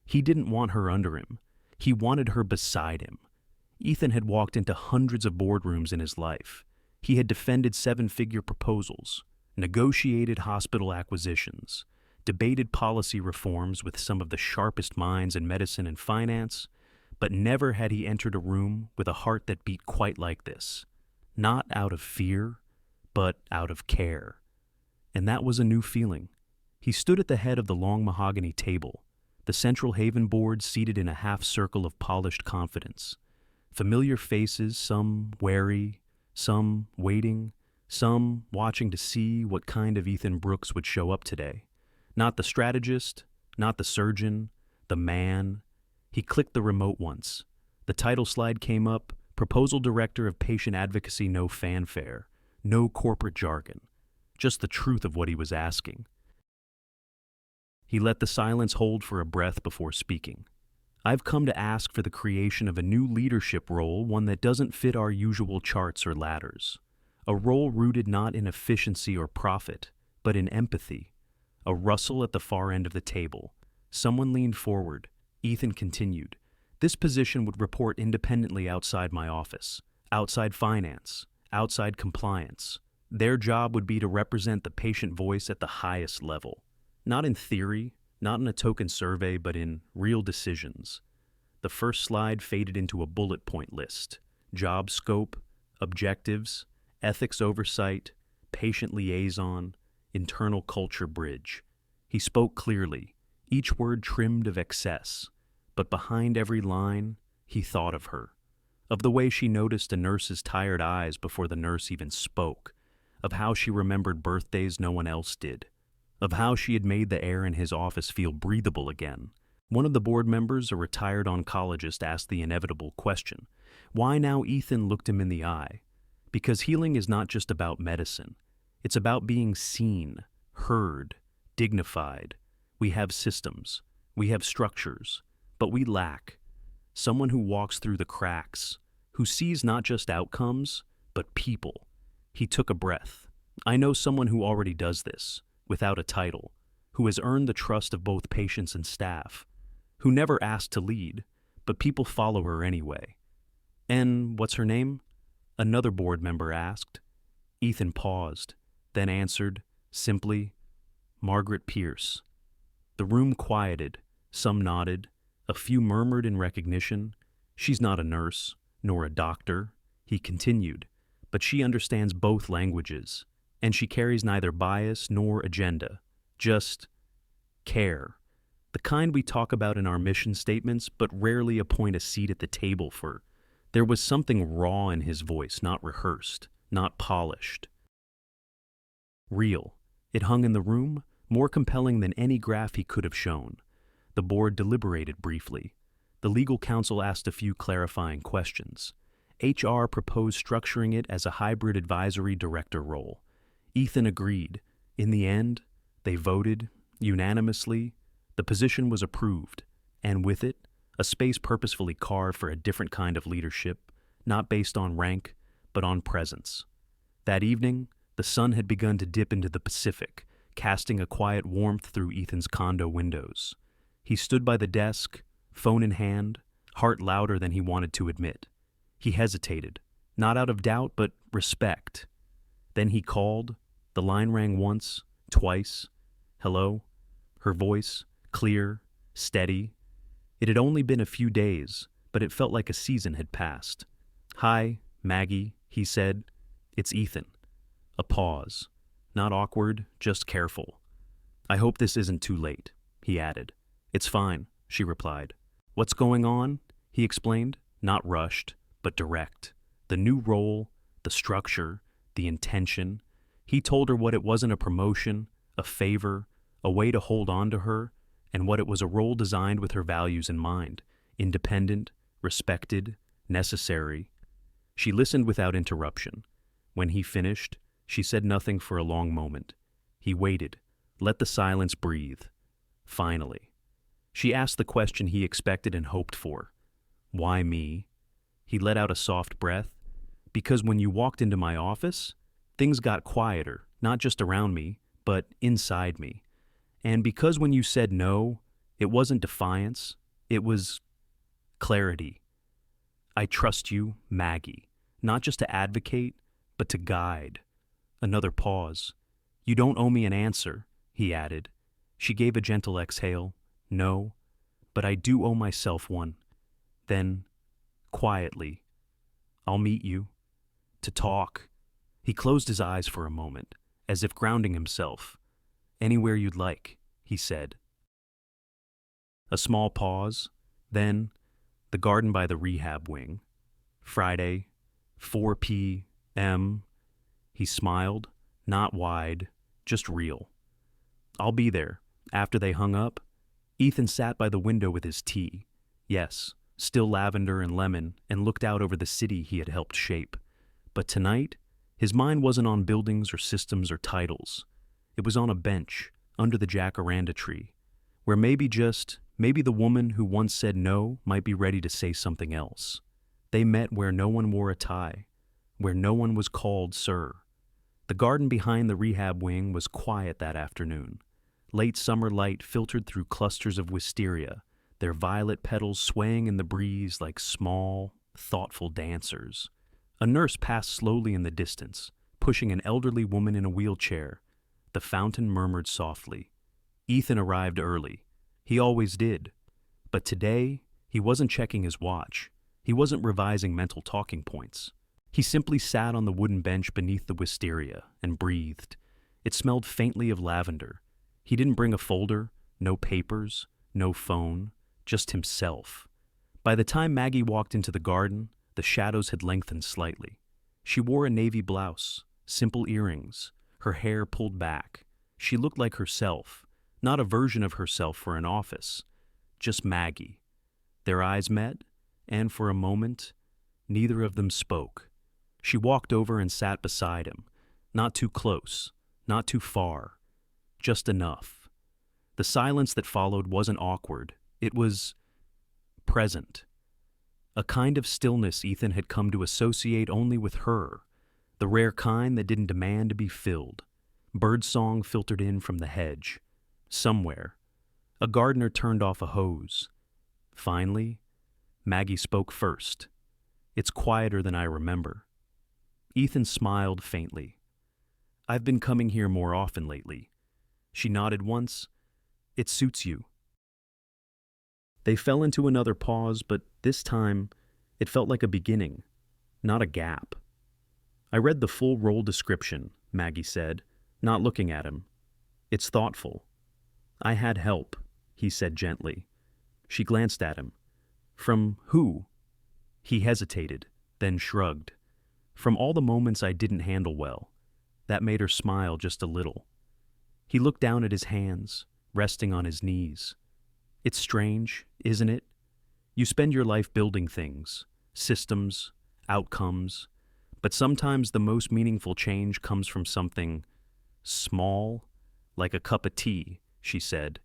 He didn't want her under him. He wanted her beside him. Ethan had walked into hundreds of boardrooms in his life. He had defended 7-figure proposals, negotiated hospital acquisitions, debated policy reforms with some of the sharpest minds in medicine and finance, but never had he entered a room with a heart that beat quite like this. Not out of fear, but out of care. And that was a new feeling. He stood at the head of the long mahogany table, the central haven board seated in a half-circle of polished confidence. Familiar faces, some wary, some waiting, some watching to see what kind of Ethan Brooks would show up today. Not the strategist, not the surgeon, the man. He clicked the remote once. The title slide came up, Proposal Director of Patient Advocacy, no fanfare, no corporate jargon, just the truth of what he was asking. He let the silence hold for a breath before speaking. "I've come to ask for the creation of a new leadership role, one that doesn't fit our usual charts or ladders. A role rooted not in efficiency or profit, but in empathy." A rustle at the far end of the table. Someone leaned forward. Ethan continued. "This position would report independently outside my office, outside finance, outside compliance. Their job would be to represent the patient voice at the highest level. Not in theory, not in a token survey, but in real decisions." The first slide faded into a bullet point list. Job scope, objectives, ethics oversight, patient liaison, internal culture bridge. He spoke clearly, each word trimmed of excess, but behind every line, he thought of her, of the way she noticed a nurse's tired eyes before the nurse even spoke, of how she remembered birthdays no one else did, of how she had made the air in his office feel breathable again. One of the board members, a retired oncologist, asked the inevitable question. Why now? Ethan looked him in the eye. Because healing is not just about medicine. It's about being seen, heard, dignified. We have systems, we have structures, but we lack someone who walks through the cracks, who sees not just outcomes, but people. He took a breath. I know someone who already does this, without a title, who has earned the trust of both patients and staff, who never asked to lead, but people follow her anyway. And what's her name? Another board member asked. Ethan paused, then answered, simply, Margaret Pierce. The room quieted, some nodded, a few murmured in recognition. She's not a nurse, nor a doctor, he continued, but she understands both languages, and she carries neither bias nor agenda, just care. The kind we talk about in our mission statements, but rarely appoint a seat at the table for. There was something raw in his voice, not rehearsed, not polished. Real. It hung in the room, more compelling than any graph he could have shown. The board deliberated briefly. The legal counsel asked a few clarifying questions. HR proposed structuring it as a hybrid advisory director role. Ethan agreed. In the end, they voted, unanimously. The position was approved, and with it, a space purposefully carved for a different kind of leadership, not based on rank, but on presence. That evening, the sun had begun to dip into the Pacific, casting a quiet warmth through Ethan's condo windows. He stood by the desk, phone in hand, heart louder than he wanted to admit. He hesitated, not out of doubt, but respect. Then he called. The line rang once, twice. Hello? Her voice, clear, steady. It had only been a few days, but it felt like a season had passed. Hi, Maggie, he said. It's Ethan. A pause. Not awkward, just careful. I hope this isn't too late, he added. It's fine, she replied. What's going on? He explained, not rushed, but direct. The new role, the structure, the intention. He told her what it wasn't a promotion, a favor, a way to hold on to her, and what it was a role designed with her values in mind, independent, respected, necessary. She listened without interruption. When he finished, she said nothing for a long moment. He waited, let the silence breathe. Finally, she asked the question he expected and hoped for. Why me? He let out a soft breath. Because when you walked into my office, things got quieter, not just around me, but inside me. And because when you said no, it wasn't defiance, it was clarity. I trust you, Maggie, not just to advocate, but to guide. Another pause. You don't owe me an answer, he added. She gave a gentle exhale. No, but I do owe myself one. Then, quietly, I'll meet you. To talk. He closed his eyes for a moment, as if grounding himself. Anywhere you'd like, he said. A small pause, then, the garden by the rehab wing. Friday, 4 p.m. He smiled, not wide, just real. I'll be there. After they hung up, Ethan sat by the window with his tea. Yes, still lavender and lemon, and looked out over the city he had helped shape. But tonight, his mind wasn't on buildings or systems or titles. It was on a bench, under the jacaranda tree, where maybe the woman who once said no might be ready to say something else. They met where no one wore a tie, where no one was called sir. The garden behind the rehab wing was quiet that afternoon. Late summer light filtered through clusters of wisteria, their violet petals swaying in the breeze like small, thoughtful dancers. A nurse passed slowly in the distance, pushing an elderly woman in a wheelchair. The fountain murmured softly. Ethan arrived early. He always did. But today, he wasn't checking his watch. He wasn't revising mental talking points. He simply sat on the wooden bench beneath the wisteria and breathed. It smelled faintly of lavender. He didn't bring a folder, no papers, no phone, just himself. By the time Maggie walked into the garden, the shadows had lengthened slightly. She wore a navy blouse, simple earrings, her hair pulled back. She looked like herself, not a version of herself for an office, just Maggie. Their eyes met, and for a moment, neither of them spoke. She walked over and sat beside him, not too close, not too far, just enough. The silence that followed wasn't awkward, it was present. A kind of stillness Ethan had come to associate only with her, the rare kind that didn't demand to be filled. Birdsong filtered in from the hedge. Somewhere, a gardener turned off a hose. Finally, Maggie spoke first. "It's quieter than I remember." Ethan smiled faintly. "I've been coming here more often lately." She nodded once. "It suits you." They fell into another pause, but this time it felt like a beginning, not a gap. "I read the full role description," Maggie said, not looking at him. "It's thoughtful." "I had help," he said gently. She glanced at him. "From who?" He hesitated, then shrugged. "From all the moments I didn't handle well." That made her smile just a little. He looked down at his hands, resting on his knees. "It's strange, isn't it? You spend your life building things, systems, outcomes, but sometimes the most meaningful change comes from something small, like a cup of tea," she said.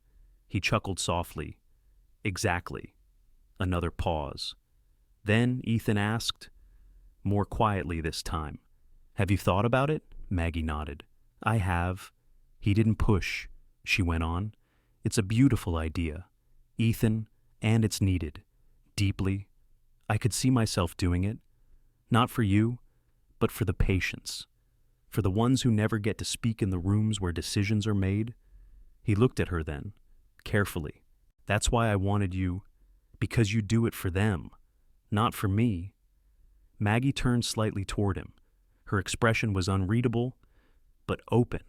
He chuckled softly. "Exactly." Another pause. Then Ethan asked, more quietly this time, "Have you thought about it?" Maggie nodded. "I have." He didn't push, she went on. "It's a beautiful idea, Ethan, and it's needed. Deeply. I could see myself doing it. Not for you, but for the patients. For the ones who never get to speak in the rooms where decisions are made." He looked at her then, carefully. "That's why I wanted you, because you do it for them, not for me." Maggie turned slightly toward him. Her expression was unreadable, but open.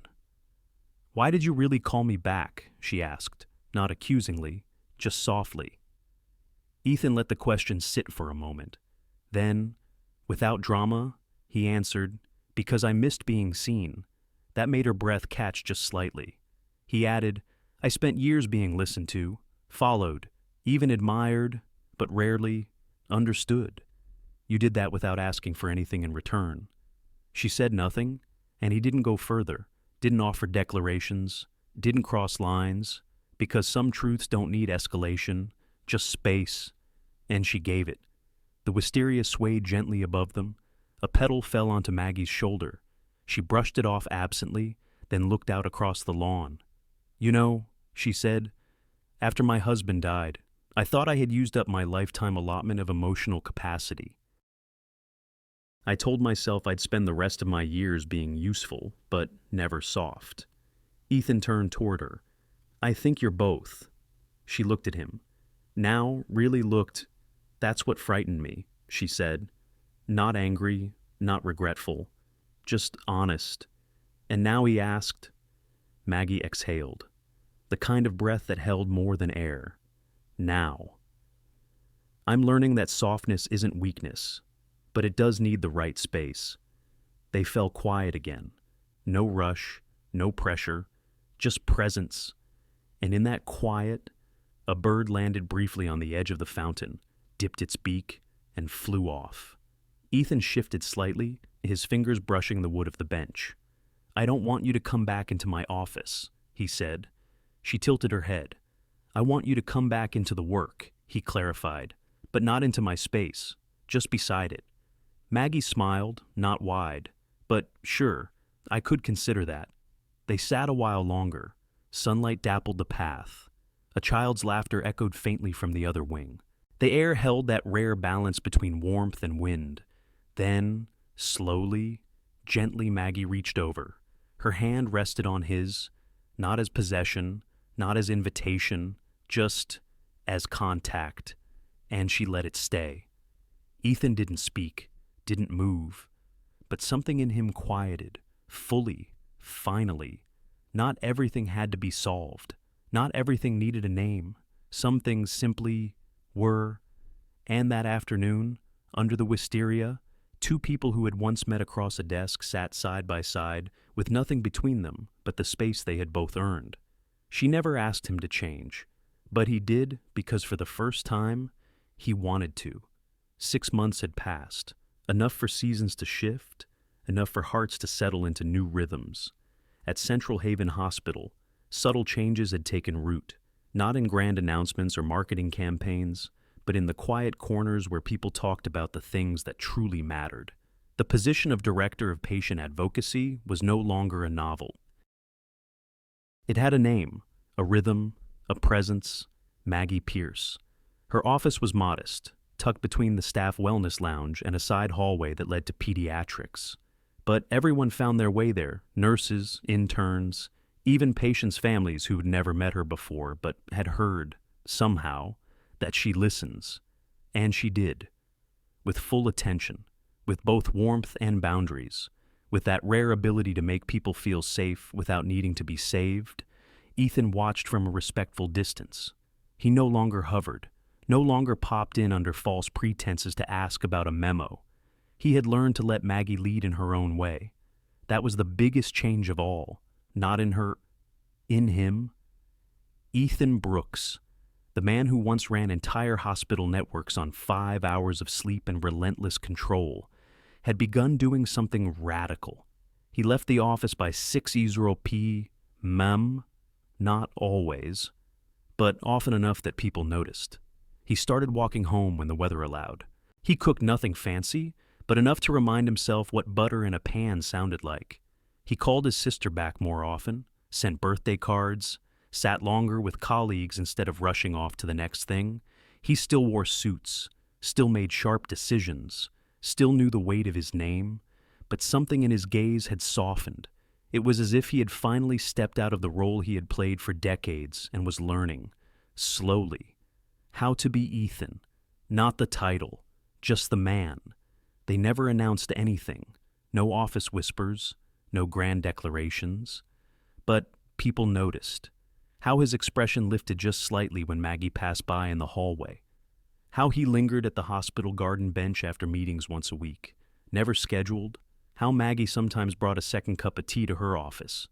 "Why did you really call me back?" she asked, not accusingly, just softly. Ethan let the question sit for a moment. Then, without drama, he answered, "Because I missed being seen." That made her breath catch just slightly. He added, "I spent years being listened to, followed, even admired, but rarely understood. You did that without asking for anything in return." She said nothing, and he didn't go further, didn't offer declarations, didn't cross lines, because some truths don't need escalation, just space, and she gave it. The wisteria swayed gently above them. A petal fell onto Maggie's shoulder. She brushed it off absently, then looked out across the lawn. "You know," she said, "after my husband died, I thought I had used up my lifetime allotment of emotional capacity. I told myself I'd spend the rest of my years being useful, but never soft." Ethan turned toward her. "I think you're both." She looked at him. Now really looked. "That's what frightened me," she said. Not angry, not regretful, just honest. And now he asked. Maggie exhaled, the kind of breath that held more than air. "Now." "I'm learning that softness isn't weakness, but it does need the right space." They fell quiet again. No rush, no pressure, just presence. And in that quiet, a bird landed briefly on the edge of the fountain, dipped its beak, and flew off. Ethan shifted slightly, his fingers brushing the wood of the bench. "I don't want you to come back into my office," he said. She tilted her head. "I want you to come back into the work," he clarified, "but not into my space, just beside it." Maggie smiled, not wide, but sure, I could consider that. They sat a while longer. Sunlight dappled the path. A child's laughter echoed faintly from the other wing. The air held that rare balance between warmth and wind. Then, slowly, gently, Maggie reached over. Her hand rested on his, not as possession, not as invitation, just as contact, and she let it stay. Ethan didn't speak, didn't move, but something in him quieted, fully, Finally. Not everything had to be solved. Not everything needed a name. Some things simply were. And that afternoon, under the wisteria, two people who had once met across a desk sat side by side with nothing between them but the space they had both earned. She never asked him to change, but he did because for the first time, he wanted to. 6 months had passed, enough for seasons to shift, enough for hearts to settle into new rhythms. At Central Haven Hospital, subtle changes had taken root, not in grand announcements or marketing campaigns, but in the quiet corners where people talked about the things that truly mattered. The position of Director of Patient Advocacy was no longer a novel. It had a name, a rhythm, a presence: Maggie Pierce. Her office was modest, tucked between the staff wellness lounge and a side hallway that led to pediatrics. But everyone found their way there: nurses, interns, even patients' families who had never met her before but had heard, somehow, that she listens. And she did. With full attention, with both warmth and boundaries, with that rare ability to make people feel safe without needing to be saved, Ethan watched from a respectful distance. He no longer hovered, no longer popped in under false pretenses to ask about a memo. He had learned to let Maggie lead in her own way. That was the biggest change of all, not in her, in him. Ethan Brooks, the man who once ran entire hospital networks on 5 hours of sleep and relentless control, had begun doing something radical. He left the office by 6:00 p.m., not always, but often enough that people noticed. He started walking home when the weather allowed. He cooked nothing fancy, but enough to remind himself what butter in a pan sounded like. He called his sister back more often, sent birthday cards, sat longer with colleagues instead of rushing off to the next thing. He still wore suits, still made sharp decisions, still knew the weight of his name, but something in his gaze had softened. It was as if he had finally stepped out of the role he had played for decades and was learning, slowly, how to be Ethan. Not the title, just the man. They never announced anything. No office whispers, no grand declarations. But people noticed. How his expression lifted just slightly when Maggie passed by in the hallway. How he lingered at the hospital garden bench after meetings once a week, never scheduled. How Maggie sometimes brought a second cup of tea to her office.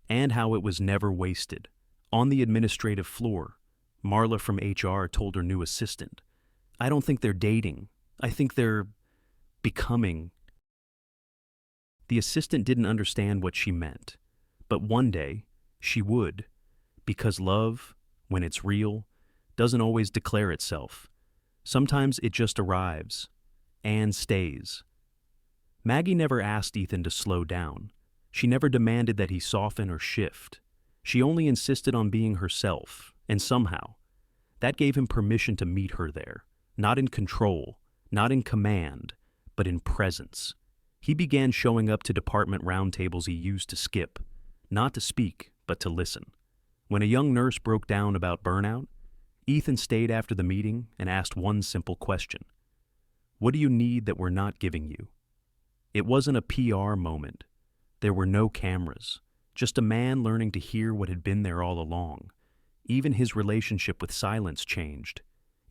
And how it was never wasted. On the administrative floor, Marla from HR told her new assistant, "I don't think they're dating. I think they're becoming." The assistant didn't understand what she meant, but one day she would. Because love, when it's real, doesn't always declare itself. Sometimes it just arrives and stays. Maggie never asked Ethan to slow down. She never demanded that he soften or shift. She only insisted on being herself, and somehow, that gave him permission to meet her there, not in control, not in command, but in presence. He began showing up to department roundtables he used to skip, not to speak, but to listen. When a young nurse broke down about burnout, Ethan stayed after the meeting and asked one simple question. What do you need that we're not giving you? It wasn't a PR moment. There were no cameras, just a man learning to hear what had been there all along. Even his relationship with silence changed.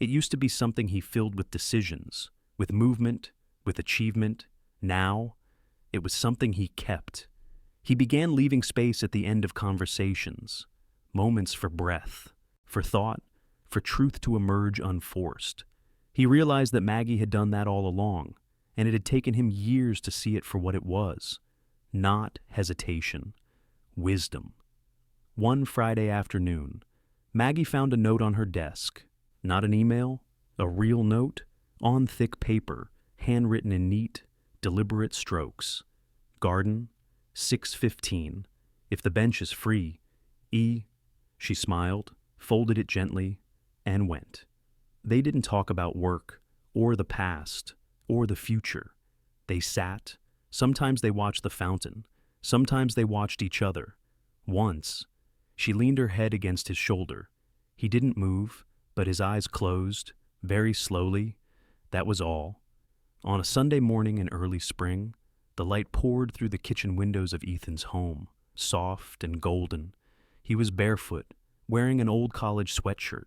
It used to be something he filled with decisions, with movement, with achievement. Now, it was something he kept. He began leaving space at the end of conversations, moments for breath, for thought, for truth to emerge unforced. He realized that Maggie had done that all along, and it had taken him years to see it for what it was. Not hesitation, wisdom. One Friday afternoon, Maggie found a note on her desk. Not an email, a real note, on thick paper, handwritten in neat, deliberate strokes. Garden, 6:15. If the bench is free, E. She smiled, folded it gently, and went. They didn't talk about work, or the past, or the future. They sat. Sometimes they watched the fountain. Sometimes they watched each other. Once, she leaned her head against his shoulder. He didn't move, but his eyes closed, very slowly. That was all. On a Sunday morning in early spring, The light poured through the kitchen windows of Ethan's home, soft and golden. He was barefoot, wearing an old college sweatshirt.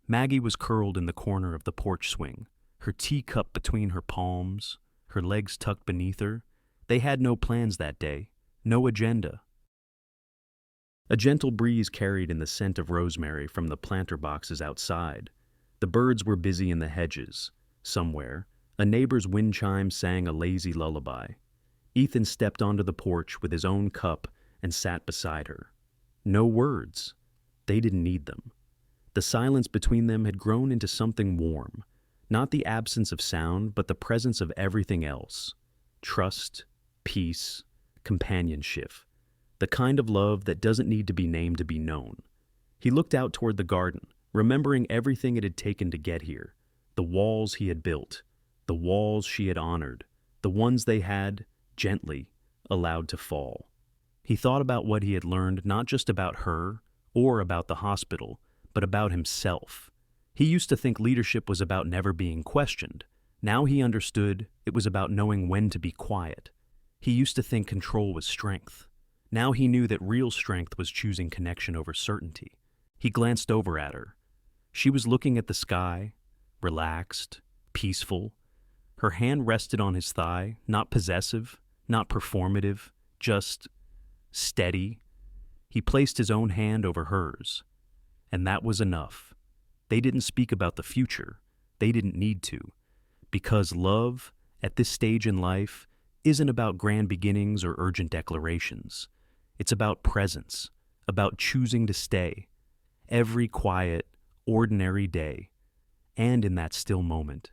Maggie was curled in the corner of the porch swing, her teacup between her palms, her legs tucked beneath her. They had no plans that day, no agenda. A gentle breeze carried in the scent of rosemary from the planter boxes outside. The birds were busy in the hedges. Somewhere, a neighbor's wind chime sang a lazy lullaby. Ethan stepped onto the porch with his own cup and sat beside her. No words. They didn't need them. The silence between them had grown into something warm, not the absence of sound, but the presence of everything else. Trust, peace, companionship. The kind of love that doesn't need to be named to be known. He looked out toward the garden, remembering everything it had taken to get here. The walls he had built, the walls she had honored, the ones they had, gently, allowed to fall. He thought about what he had learned not just about her or about the hospital, but about himself. He used to think leadership was about never being questioned. Now he understood it was about knowing when to be quiet. He used to think control was strength. Now he knew that real strength was choosing connection over certainty. He glanced over at her. She was looking at the sky, relaxed, peaceful. Her hand rested on his thigh, not possessive, not performative, just steady. He placed his own hand over hers. And that was enough. They didn't speak about the future. They didn't need to. Because love, at this stage in life, isn't about grand beginnings or urgent declarations. It's about presence, about choosing to stay, every quiet, ordinary day. And in that still moment,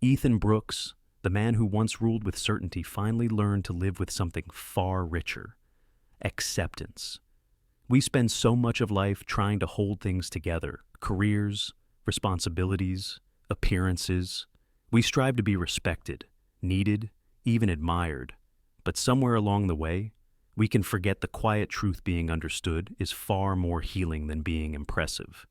Ethan Brooks, the man who once ruled with certainty, finally learned to live with something far richer: acceptance. We spend so much of life trying to hold things together: careers, responsibilities, appearances. We strive to be respected, needed, even admired. But somewhere along the way, we can forget the quiet truth: being understood is far more healing than being impressive.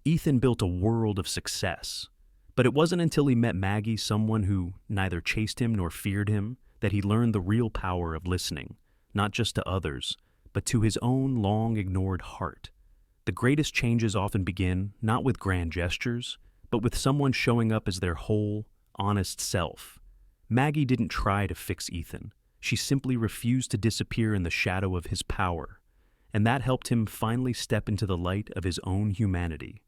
Ethan built a world of success, but it wasn't until he met Maggie, someone who neither chased him nor feared him, that he learned the real power of listening, not just to others, but to his own long-ignored heart. The greatest changes often begin not with grand gestures, but with someone showing up as their whole, honest self. Maggie didn't try to fix Ethan. She simply refused to disappear in the shadow of his power, and that helped him finally step into the light of his own humanity.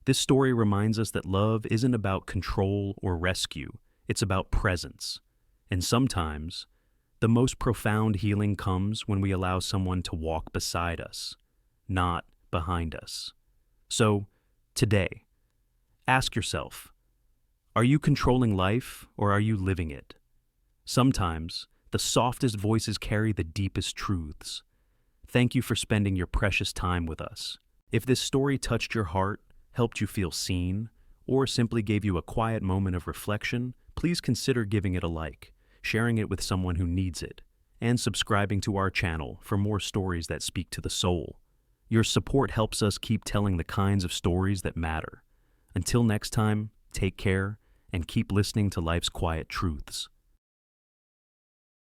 This story reminds us that love isn't about control or rescue, it's about presence. And sometimes, the most profound healing comes when we allow someone to walk beside us, not behind us. So, today, ask yourself, are you controlling life or are you living it? Sometimes, the softest voices carry the deepest truths. Thank you for spending your precious time with us. If this story touched your heart, helped you feel seen, or simply gave you a quiet moment of reflection, please consider giving it a like, sharing it with someone who needs it, and subscribing to our channel for more stories that speak to the soul. Your support helps us keep telling the kinds of stories that matter. Until next time, take care and keep listening to life's quiet truths.